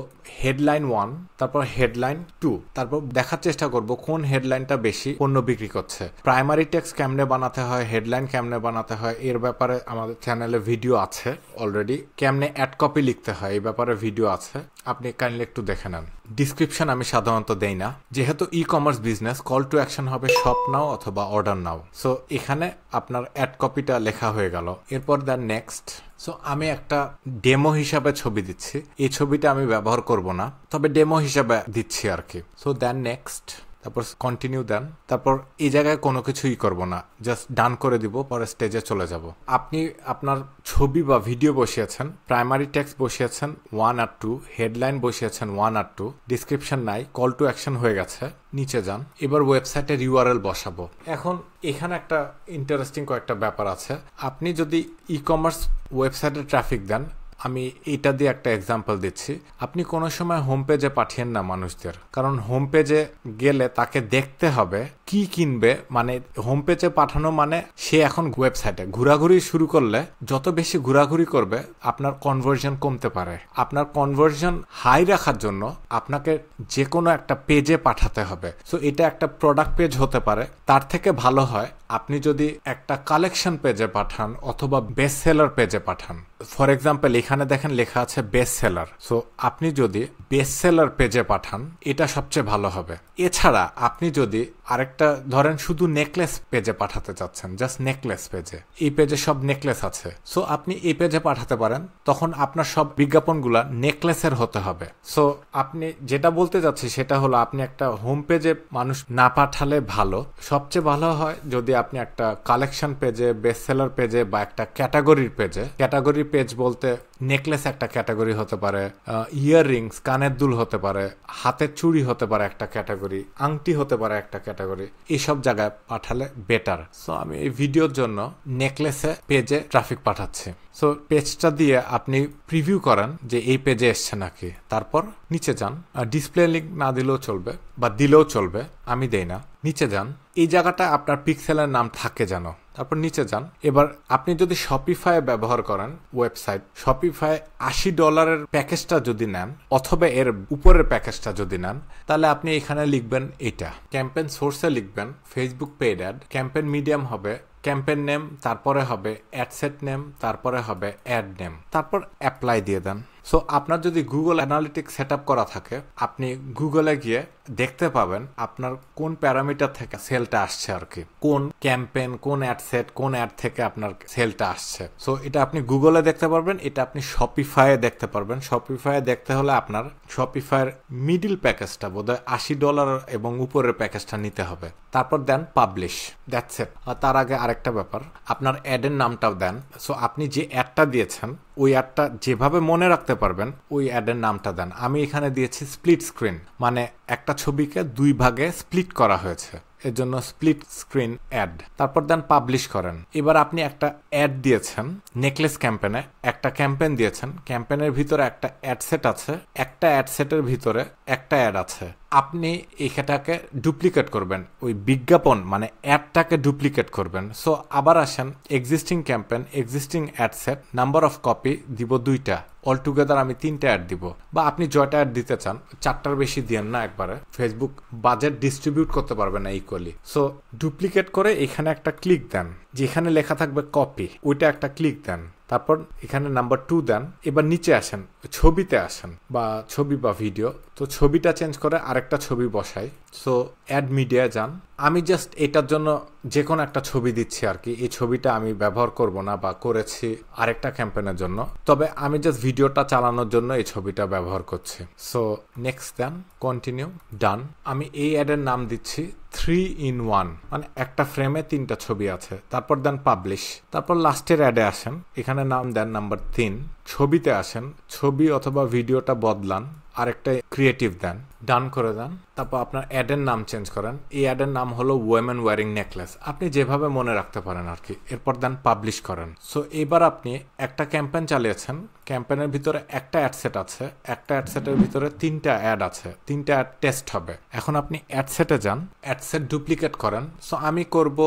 হেডলাইন 1, তারপর হেডলাইন 2, তারপর দেখার চেষ্টা করব কোন হেডলাইনটা বেশি পণ্য বিক্রি করছে। প্রাইমারি টেক্সট কেমনে বানাতে হয়, হেডলাইন কেমনে বানাতে হয়, এর ব্যাপারে আমাদের চ্যানেলে ভিডিও আছে অলরেডি। কেমনে অ্যাড কপি লিখতে হয় এই ব্যাপারে ভিডিও আছে, আপনি কাইন্ডলি একটু দেখে নেন। ডিসক্রিপশন আমি সাধারণত দেই না, যেহেতু e commerce business, call to action হবে শপ নাও অথবা অর্ডার নাও। সো এখানে আপনার অ্যাড কপিটা লেখা হয়ে গেল। এরপর দেন নেক্সট। সো আমি একটা ডেমো হিসাবে ছবি দিচ্ছি, এই ছবিটা আমি ব্যবহার করব না, তবে ডেমো হিসাবে দিচ্ছি আর কি। সো দেন নেক্সট, তারপর কন্টিনিউ দেন। তারপর এই জায়গায় কোনো কিছুই করব না, জাস্ট ডান করে দিব, পরে স্টেজে চলে যাব। আপনি আপনার ছবি বা ভিডিও বসিয়েছেন, প্রাইমারি টেক্সট বসিয়েছেন 1 আর 2, হেডলাইন বসিয়েছেন 1 আর 2, ডিসক্রিপশন নাই, কল টু অ্যাকশন হয়ে গেছে, নিচে যান। এবার ওয়েবসাইটের ইউআরএল বসাবো। এখন এখানে একটা ইন্টারেস্টিং কয়েকটা ব্যাপার আছে। আপনি যদি ই কমার্স ওয়েবসাইটে ট্রাফিক দেন, আমি এটা দিয়ে একটা এক্সাম্পল দিচ্ছি। আপনি কোনো সময় হোম পেজে পাঠিয়েন না মানুষদের, কারণ হোম পেজে গেলে তাকে দেখতে হবে কি কিনবে। মানে হোম পেজে পাঠানো মানে সে এখন ওয়েবসাইটে ঘোরাঘুরি শুরু করলে যত বেশি ঘোরাঘুরি করবে আপনার কনভার্জন কমতে পারে। আপনার কনভার্জন হাই রাখার জন্য আপনাকে যে কোনো একটা পেজে পাঠাতে হবে। সো এটা একটা প্রোডাক্ট পেজ হতে পারে, তার থেকে ভালো হয় আপনি যদি একটা কালেকশন পেজে পাঠান অথবা বেস্ট সেলার পেজে পাঠান। ফর এক্সাম্পল এখানে দেখেন লেখা আছে বেস্ট সেলার। সো আপনি যদি বেস্ট সেলার পেজে পাঠান এটা সবচেয়ে ভালো হবে। এছাড়া আপনি যদি আরেকটা ধরেন শুধু নেকলেস পেজে পাঠাতে চাচ্ছেন, জাস্ট নেকলেস পেজে, এই পেজে সব নেকলেস আছে, সো আপনি এই পেজে পাঠাতে পারেন। তখন আপনার সব বিজ্ঞাপনগুলা নেকলেসের হতে হবে। সো আপনি যেটা বলতে যাচ্ছি সেটা হলো আপনি একটা হোম পেজে মানুষ না পাঠালে ভালো। সবচেয়ে ভালো হয় যদি আপনি একটা কালেকশন পেজে, বেস্ট সেলার পেজে বা একটা ক্যাটাগরির পেজে, ক্যাটাগরি পেজ বলতে নেকলেস একটা ক্যাটাগরি হতে পারে, ইয়াররিংস কানের দুল হতে পারে, হাতের চুড়ি হতে পারে একটা ক্যাটাগরি, আংটি হতে পারে একটা ক্যাটাগরি, এইসব জায়গায় পাঠালে বেটার। সো আমি এই ভিডিওর জন্য নেকলেসে পেজে ট্রাফিক পাঠাচ্ছি। সো পেজটা দিয়ে আপনি প্রিভিউ করেন যে এই পেজে এসছে নাকি, তারপর নিচে যান। ডিসপ্লে লিঙ্ক না দিলেও চলবে বা দিলেও চলবে, আমি দেই না। নিচে যান, এই জায়গাটা আপনার পিক্সেলের নাম থাকে যেন, তারপর নিচে যান। এবার আপনি যদি শপিফাই ব্যবহার করেন ওয়েবসাইট, শপিফাই $80 প্যাকেজটা যদি নেন অথবা এর উপরের প্যাকেজটা যদি নেন, তাহলে আপনি এখানে লিখবেন এটা ক্যাম্পেইন সোর্সে লিখবেন Facebook paid add, campaign medium হবে ক্যাম্পেইন নেম, তারপরে হবে অ্যাডসেট নেম, তারপরে হবে অ্যাড নেম, তারপর অ্যাপ্লাই দিয়ে দেন। সো আপনার যদি গুগল অ্যানালিটিক্স সেট আপ করা থাকে, আপনি গুগলে গিয়ে দেখতে পাবেন আপনার কোন প্যারামিটার থেকে সেলটা আসছে আর কি, কোন ক্যাম্পেইন, কোন অ্যাডসেট, কোন অ্যাড থেকে আপনার সেলটা আসছে। সো এটা আপনি গুগলে দেখতে পারবেন, এটা আপনি শপিফাইয়ে দেখতে পারবেন। শপিফাইয়ে দেখতে হলে আপনার শপিফাইয়ের মিডিল প্যাকেজটা বোধহয় $80 এবং উপরের প্যাকেজটা নিতে হবে। তারপর দেন পাবলিশ, দ্যাটস ইট। আর তার আগে আরেকটা ব্যাপার, আপনার অ্যাডের নামটাও দেন। সো আপনি যে অ্যাডটা দিয়েছেন ওই অ্যাডটা যেভাবে মনে রাখতে পারবেন ওই অ্যাডের নামটা দেন। আমি এখানে দিয়েছি স্প্লিট স্ক্রিন, মানে একটা ছবিকে 2 ভাগে স্প্লিট করা হয়েছে, এর জন্য স্প্লিট স্ক্রিন অ্যাড। তারপর দেন পাবলিশ করেন। এবার আপনি একটা অ্যাড দিয়েছেন নেকলেস ক্যাম্পেনে, একটা ক্যাম্পেইন দিয়েছেন, ক্যাম্পেইনের ভিতরে একটা অ্যাডসেট আছে, একটা অ্যাডসেটের ভিতরে একটা অ্যাড আছে। আপনি এটাকে ডুপ্লিকেট করবেন, ওই বিজ্ঞাপন মানে অ্যাডটাকে ডুপ্লিকেট করবেন। সো আবার আসেন existing campaign, existing ad set, number of copy দিব 2টা, অল টুগেদার আমি 3টা অ্যাড দিব, বা আপনি জয়টা অ্যাড দিতে চান 4টার বেশি দিয়েন না একবারে, ফেসবুক বাজেট ডিস্ট্রিবিউট করতে পারবে না ইকুয়ালি। সো ডুপ্লিকেট করে এখানে একটা ক্লিক দেন, যেখানে লেখা থাকবে কপি ওইটা একটা ক্লিক দেন, তারপর এখানে নাম্বার 2 দেন। এবার নিচে আসেন, ছবিতে আসেন বা ছবি বা ভিডিও, তো ছবিটা চেঞ্জ করে আরেকটা ছবি বসাই। সো অ্যাড মিডিয়া যান। আমি জাস্ট এটার জন্য যে কোনো একটা ছবি দিচ্ছি আর কি, এই ছবিটা আমি ব্যবহার করব না বা করেছি আরেকটা ক্যাম্পেইনের জন্য, তবে আমি জাস্ট ভিডিওটা চালানোর জন্য এই ছবিটা ব্যবহার করছি। সো নেক্সট দেন, কন্টিনিউ, ডান। আমি এই অ্যাডের নাম দিচ্ছি 3-in-1, মানে একটা ফ্রেমে 3টা ছবি আছে। তারপর দেন পাবলিশ। তারপর লাস্টের অ্যাডে আসেন, এখানে নাম দেন নাম্বার 3। ছবিতে আসেন, ছবি অথবা ভিডিওটা বদলান, আরেকটা ক্রিয়েটিভ দেন, ডান করে দেন। তারপর আপনার অ্যাডের নাম চেঞ্জ করেন। এই অ্যাডের নাম হলো ওয়েমেন ওয়ারিং নেকলেস, আপনি যেভাবে মনে রাখতে পারেন আর কি। এরপর দেন পাবলিশ করেন। সো এবার আপনি একটা ক্যাম্পেইন চালিয়েছেন, ক্যাম্পেইনের ভিতরে একটা অ্যাডসেট আছে, একটা অ্যাডসেটের ভিতরে 3টা অ্যাড আছে, 3টা অ্যাড টেস্ট হবে। এখন আপনি অ্যাডসেটে যান, অ্যাডসেট ডুপ্লিকেট করেন। সো আমি করব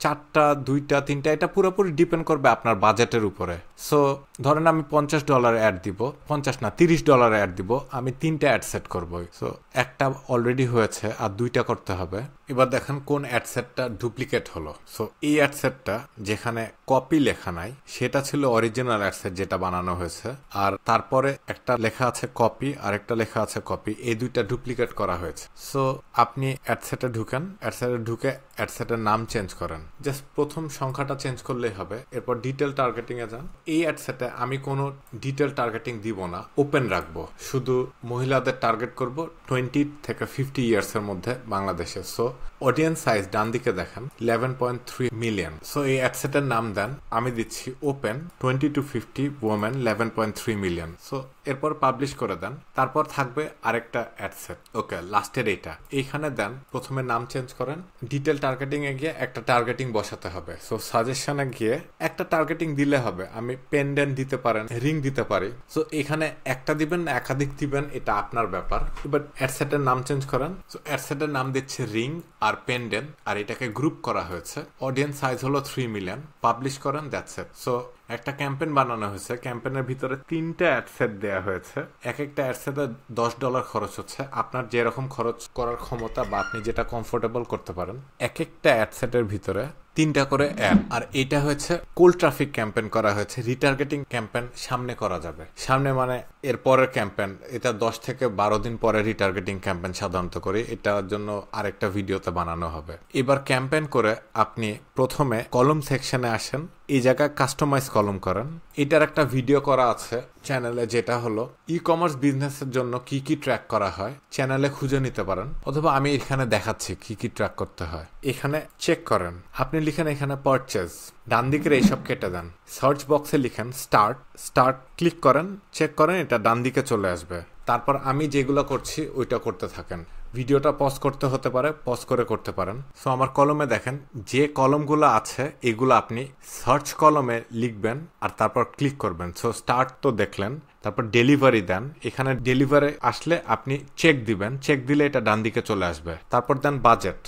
4টা, 2টা, 3টা, এটা পুরোপুরি ডিপেন্ড করবে আপনার বাজেটের উপরে। সো ধরেন আমি $50 অ্যাড দিব, 50 না $30 অ্যাড দিব, আমি 3টা অ্যাড সেট করবো। সো একটা অলরেডি হয়েছে আর 2টা করতে হবে। এবার দেখেন কোন অ্যাডসেটটা ডুপ্লিকেট হলো। সো এই অ্যাডসেটটা যেখানে কপি লেখা নাই সেটা ছিল অরিজিনাল অ্যাডসেট যেটা বানানো হয়েছে, আর তারপরে একটা লেখা আছে কপি আর একটা লেখা আছে কপি, এই 2টা ডুপ্লিকেট করা হয়েছে। সো আপনি অ্যাডসেটে ঢুকেন, অ্যাডসেটে ঢুকে অ্যাডসেটের নাম চেঞ্জ করেন, জাস্ট প্রথম সংখ্যাটা চেঞ্জ করলেই হবে। এরপর ডিটেল টার্গেটিং এ যান। এই অ্যাডসেটে আমি কোনো ডিটেল টার্গেটিং দিব না, ওপেন রাখবো, শুধু মহিলাদের টার্গেট করব 20 থেকে 50 ইয়ার্স এর মধ্যে বাংলাদেশে। সো অডিয়েন্স সাইজ ডান দিকে দেখেন 11.3 মিলিয়ন। সো এই অ্যাডসেটের নাম দেন, আমি দিচ্ছি open 20 to 50 women 11.3 million. So এরপর পাবলিশ করে দেন, তারপর থাকবে আরেকটা অ্যাডসেট। ওকে, লাস্টের এইটা এইখানে দেন, প্রথমে নাম চেঞ্জ করেন, ডিটেল টার্গেটিং এ গিয়ে একটা টার্গেটিং বসাতে হবে। সো সাজেশনে গিয়ে একটা টার্গেটিং দিলে হবে, আমি পেন্ডেন্ট দিতে পারেন, রিং দিতে পারি। সো এখানে একটা দিবেন না একাধিক দিবেন এটা আপনার ব্যাপার। এবার অ্যাডসেটের নাম চেঞ্জ করেন। সো অ্যাডসেটের নাম দিচ্ছে রিং আর পেন্ডেন্ট, আর এটাকে গ্রুপ করা হয়েছে। অডিয়েন্স সাইজ হলো 3 মিলিয়ন, পাবলিশ করেন, দ্যাটস ইট। সো একটা ক্যাম্পেইন বানানো হয়েছে, ক্যাম্পেইনের ভিতরে 3টা অ্যাডসেট দেওয়া হয়েছে। এক একটা অ্যাডসেটে $10 খরচ হচ্ছে। আপনার যেরকম খরচ করার ক্ষমতা বা আপনি যেটা কমফোর্টেবল করতে পারেন, এক একটা অ্যাডসেটের ভিতরে 3টা করে অ্যাড। আর এটা হচ্ছে কোল্ড ট্রাফিক ক্যাম্পেইন করা হয়েছে, রিটার্গেটিং ক্যাম্পেইন সামনে করা যাবে। সামনে মানে এর পরের ক্যাম্পেইন, এটা 10 থেকে 12 দিন পরে রিটার্গেটিং ক্যাম্পেইন সাধারণত করি, এটার জন্য আরেকটা ভিডিওতে বানানো হবে। এবার ক্যাম্পেইন করে আপনি প্রথমে কলম সেকশনে আসেন, এই জায়গায় কাস্টমাইজ কলম করেন। এটার একটা ভিডিও করা আছে চ্যানেলে, যেটা হলো ই কমার্স বিজনেসের জন্য কি কি ট্র্যাক করা হয়, চ্যানেলে খুঁজে নিতে পারেন, অথবা আমি এখানে দেখাচ্ছি কি কি ট্র্যাক করতে হয়। এখানে চেক করেন, আপনি লিখেন এখানে পারচেজ, ডান দিকের এইসব কেটে দেন, সার্চ বক্সে লিখেন স্টার্ট ক্লিক করেন, চেক করেন, এটা ডান দিকে চলে আসবে। তারপর আমি যেগুলো করছি ওইটা করতে থাকেন। ভিডিওটা পজ করতে হতে পারে, পজ করে করতে পারেন। সো আমার কলমে দেখেন যে কলমগুলো আছে এগুলো আপনি সার্চ কলমে লিখবেন আর তারপর ক্লিক করবেন। সো স্টার্ট তো দেখলেন, তারপর ডেলিভারি দেন, এখানে ডেলিভারি আসলে আপনি চেক দিবেন, চেক দিলে এটা ডান দিকে চলে আসবে। তারপর দেন বাজেট,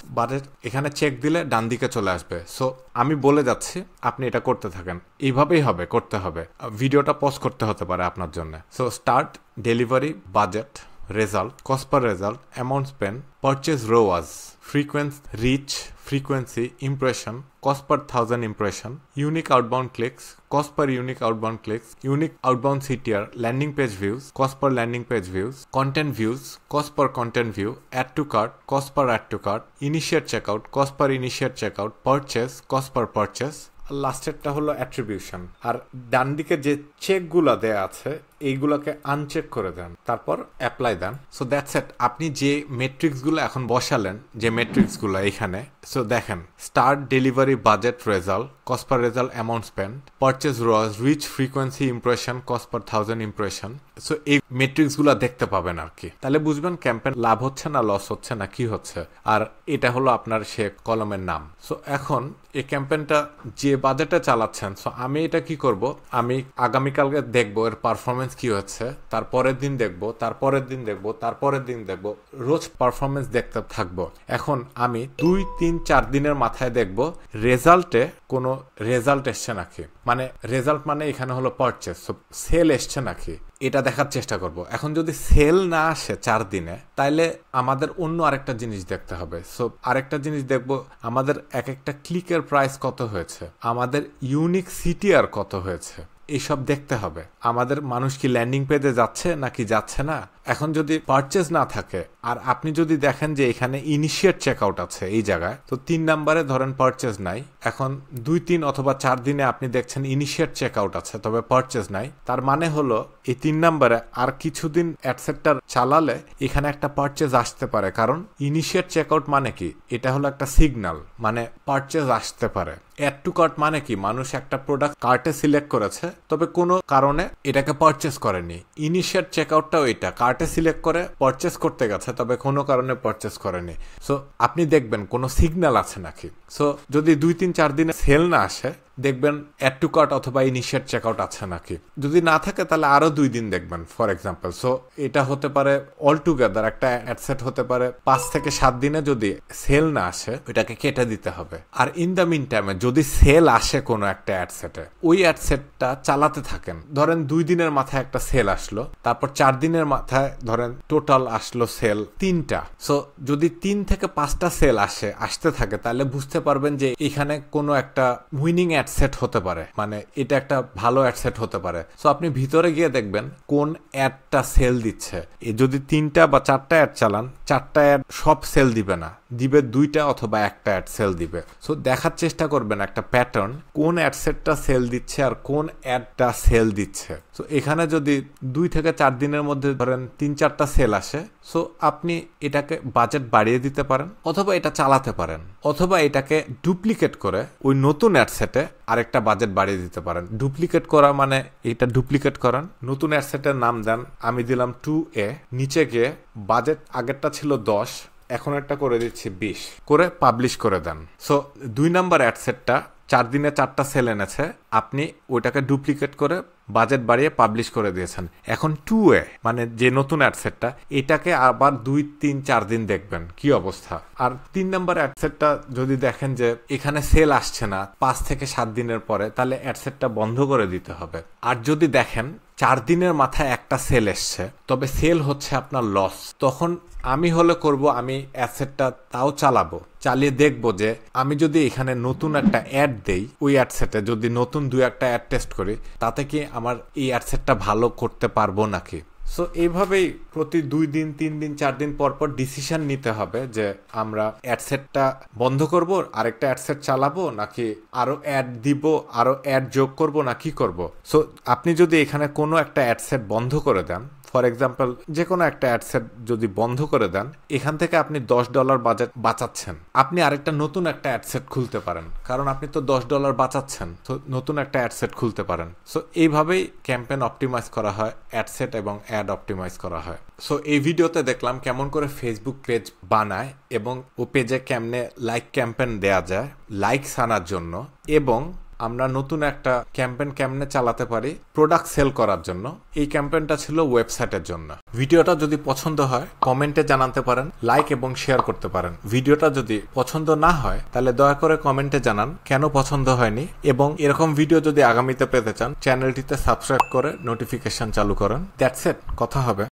এখানে চেক দিলে ডান দিকে চলে আসবে। সো আমি বলে যাচ্ছি, আপনি এটা করতে থাকেন, এইভাবেই হবে, করতে হবে। ভিডিওটা পজ করতে হতে পারে আপনার জন্য। So start, delivery, budget, result, cost per result, amount spent, purchase ROAS, frequency, impression, cost per 1000 impression, unique outbound clicks, cost per unique outbound clicks, unique outbound CTR, landing page views, cost per landing page views, content views, cost per content view, add to cart, cost per add to cart, initiate checkout, cost per initiate checkout, purchase, cost per purchase। লাস্টেরটা হলো attribution. আর ডান দিকে যে চেকগুলো দেয়া আছে এইগুলোকে uncheck করে দেন, তারপর apply দেন। So that's it. আপনি যে মেট্রিক্সগুলো এখন বসালেন, যে মেট্রিক্সগুলো এখানে, সো দেখেন start, delivery, budget, result, cost per result, amount spend, purchase ROAS, reach, frequency, impression, cost per 1000 impression. So এই মেট্রিক্সগুলো দেখতে পাবেন আর কি, তাহলে বুঝবেন ক্যাম্পেইন লাভ হচ্ছে না লস হচ্ছে না কি হচ্ছে। আর এটা হলো আপনার সে কলমের নাম। সো এখন এই ক্যাম্পেইনটা যে বাজেটে চালাচ্ছেন, সো আমি এটা কি করব, আমি আগামীকালকে দেখবো এর পারফরমেন্স কি হচ্ছে, তারপরের দিন দেখবো, তারপরের দিন দেখবো, তারপরের দিন দেখবো, রোজ পারফরমেন্স দেখতে থাকবো। এখন আমি 2, 3, 4 দিনের মাথায় দেখবো রেজাল্টে কোনো রেজাল্ট এসছে নাকি, মানে রেজাল্ট মানে এখানে হলো পারচেজ, সেল এসছে নাকি এটা দেখার চেষ্টা করব। এখন যদি সেল না আসে 4 দিনে, তাইলে আমাদের অন্য আরেকটা জিনিস দেখতে হবে। সো আরেকটা জিনিস দেখবো, আমাদের এক একটা ক্লিকের প্রাইস কত হয়েছে, আমাদের ইউনিক সিটিআর কত হয়েছে, এইসব দেখতে হবে। আমাদের মানুষ কি ল্যান্ডিং পেজে যাচ্ছে নাকি যাচ্ছে না। এখন যদি পারচেজ না থাকে আর আপনি যদি দেখেন যে এখানে ইনিশিয়েট চেকআউট আছে এই জায়গায়, তো 3 নম্বরে ধরেন পারচেজ নাই, এখন 2, 3 অথবা 4 দিনে আপনি দেখছেন ইনিশিয়েট চেকআউট আছে তবে পারচেজ নাই, তার মানে হলো এই 3 নম্বরে আর কিছুদিন অ্যাডসেটটা চালালে এখানে একটা পারচেজ আসতে পারে। কারণ ইনিশিয়েট চেকআউট মানে কি, এটা হলো একটা সিগন্যাল, মানে পারচেজ আসতে পারে। অ্যাড টু কার্ট মানে কি, মানুষ একটা প্রোডাক্ট কার্টে সিলেক্ট করেছে তবে কোনো কারণে এটাকে পারচেজ করেনি। ইনিশিয়েট চেকআউটটাও এটা, কার্টে সিলেক্ট করে পারচেজ করতে গেছে তবে কোনো কারণে পারচেজ করেনি। সো আপনি দেখবেন কোনো সিগন্যাল আছে নাকি। সো যদি 2, 3, 4 দিনে সেল না আসে, দেখবেন অ্যাড টু কার্ট অথবা ইনিশিয়েট চেকআউট আছে নাকি। যদি না থাকে তাহলে আরো 2 দিন দেখবেন ফর এক্সাম্পল। সো এটা হতে পারে অল টুগেদার একটা অ্যাডসেট হতে পারে 5 থেকে 7 দিনে যদি সেল না আসে ওইটাকে কেটে দিতে হবে। আর ইন দ্য মিন টাইমে যদি সেল আসে কোনো একটা অ্যাডসেটে, ওই অ্যাডসেটটা চালাতে থাকেন। ধরেন 2 দিনের মাথায় একটা সেল আসলো, তারপর 4 দিনের মাথায় ধরেন টোটাল আসলো সেল 3টা। সো যদি 3 থেকে 5টা সেল আসতে থাকে তাহলে বুঝতে পারবেন যে এখানে কোনো একটা উইনিং অ্যাড সেট হতে পারে, মানে এটা একটা ভালো অ্যাড সেট হতে পারে। সো আপনি ভিতরে গিয়ে দেখবেন কোন অ্যাডটা সেল দিচ্ছে। যদি 3টা বা 4টা অ্যাড চালান, 4টা অ্যাড সব সেল দিবে না, দিবে 2টা অথবা 1টা অ্যাড সেল দিবে। সো দেখার চেষ্টা করবেন একটা প্যাটার্ন, কোন অ্যাড সেটটা সেল দিচ্ছে আর কোন অ্যাডটা সেল দিচ্ছে। সো এখানে যদি 2 থেকে 4 দিনের মধ্যে ধরেন 3-4টা সেল আসে, সো আপনি এটাকে বাজেট বাড়িয়ে দিতে পারেন অথবা এটা চালাতে পারেন, অথবা এটাকে ডুপ্লিকেট করে ওই নতুন অ্যাড সেটে আরেকটা বাজেট বাড়িয়ে দিতে পারেন। ডুপ্লিকেট করা মানে এটা ডুপ্লিকেট করান, নতুন অ্যাড সেটের নাম দেন, আমি দিলাম 2A, নিচে গিয়ে বাজেট আগেরটা ছিল 10, এখন একটা করে দিচ্ছি 20 করে পাবলিশ করে দেন। সো 2 নাম্বার অ্যাড সেটটা 4 দিনে 4টা সেল এনেছে, আপনি ওইটাকে ডুপ্লিকেট করে বাজেট বাড়িয়ে পাবলিশ করে দিয়েছেন। এখন 2A মানে যে নতুন অ্যাডসেটটা, এটাকে আবার 2-3-4 দিন দেখবেন কি অবস্থা। আর 3 নাম্বার অ্যাডসেটটা যদি দেখেন যে এখানে সেল আসছে না 5 থেকে 7 দিনের পরে, তাহলে অ্যাডসেটটা বন্ধ করে দিতে হবে। আর যদি দেখেন 4 দিনের মাথায় একটা সেল এসছে, তবে সেল হচ্ছে আপনার লস, তখন আমি হলে করব, আমি অ্যাডসেটটা তাও চালাবো, চালিয়ে দেখবো যে আমি যদি এখানে নতুন একটা অ্যাড দেই, ওই অ্যাডসেটে যদি নতুন 2-1টা অ্যাড টেস্ট করি, তাতে কি আমার এই অ্যাডসেটটা ভালো করতে পারবো নাকি। সো এইভাবেই প্রতি 2 দিন 3 দিন 4 দিন পর পর ডিসিশন নিতে হবে যে আমরা অ্যাডসেটটা বন্ধ করব, আরেকটা অ্যাডসেট চালাবো, নাকি আরো অ্যাড দিব, আরো অ্যাড যোগ করব, না কি করব। সো আপনি যদি এখানে কোনো একটা অ্যাডসেট বন্ধ করে দেন, ফর এক্সাম্পল যে কোনো একটা অ্যাডসেট যদি বন্ধ করে দেন, এখান থেকে আপনি $10 বাজেট বাঁচাচ্ছেন, আপনি আরেকটা নতুন একটা অ্যাডসেট খুলতে পারেন, কারণ আপনি তো $10 বাঁচাচ্ছেন, তো নতুন একটা অ্যাডসেট খুলতে পারেন। সো এইভাবেই ক্যাম্পেইন অপটিমাইজ করা হয়, অ্যাডসেট এবং অ্যাড অপটিমাইজ করা হয়। সো এই ভিডিওতে দেখলাম কেমন করে ফেসবুক পেজ বানায় এবং ও পেজে কেমনে লাইক ক্যাম্পেইন দেয়া যায় লাইকস আনার জন্য, এবং আমরা নতুন একটা ক্যাম্পেইন কেমনে চালাতে পারি প্রোডাক্ট সেল করার জন্য। এই ক্যাম্পেইনটা ছিল ওয়েবসাইটের জন্য। ভিডিওটা যদি পছন্দ হয় কমেন্টে জানাতে পারেন, লাইক এবং শেয়ার করতে পারেন। ভিডিওটা যদি পছন্দ না হয় তাহলে দয়া করে কমেন্টে জানান কেন পছন্দ হয়নি, এবং এরকম ভিডিও যদি আগামীতে পেতে চান চ্যানেলটিতে সাবস্ক্রাইব করে নোটিফিকেশন চালু করেন। দ্যাটস ইট, কথা হবে।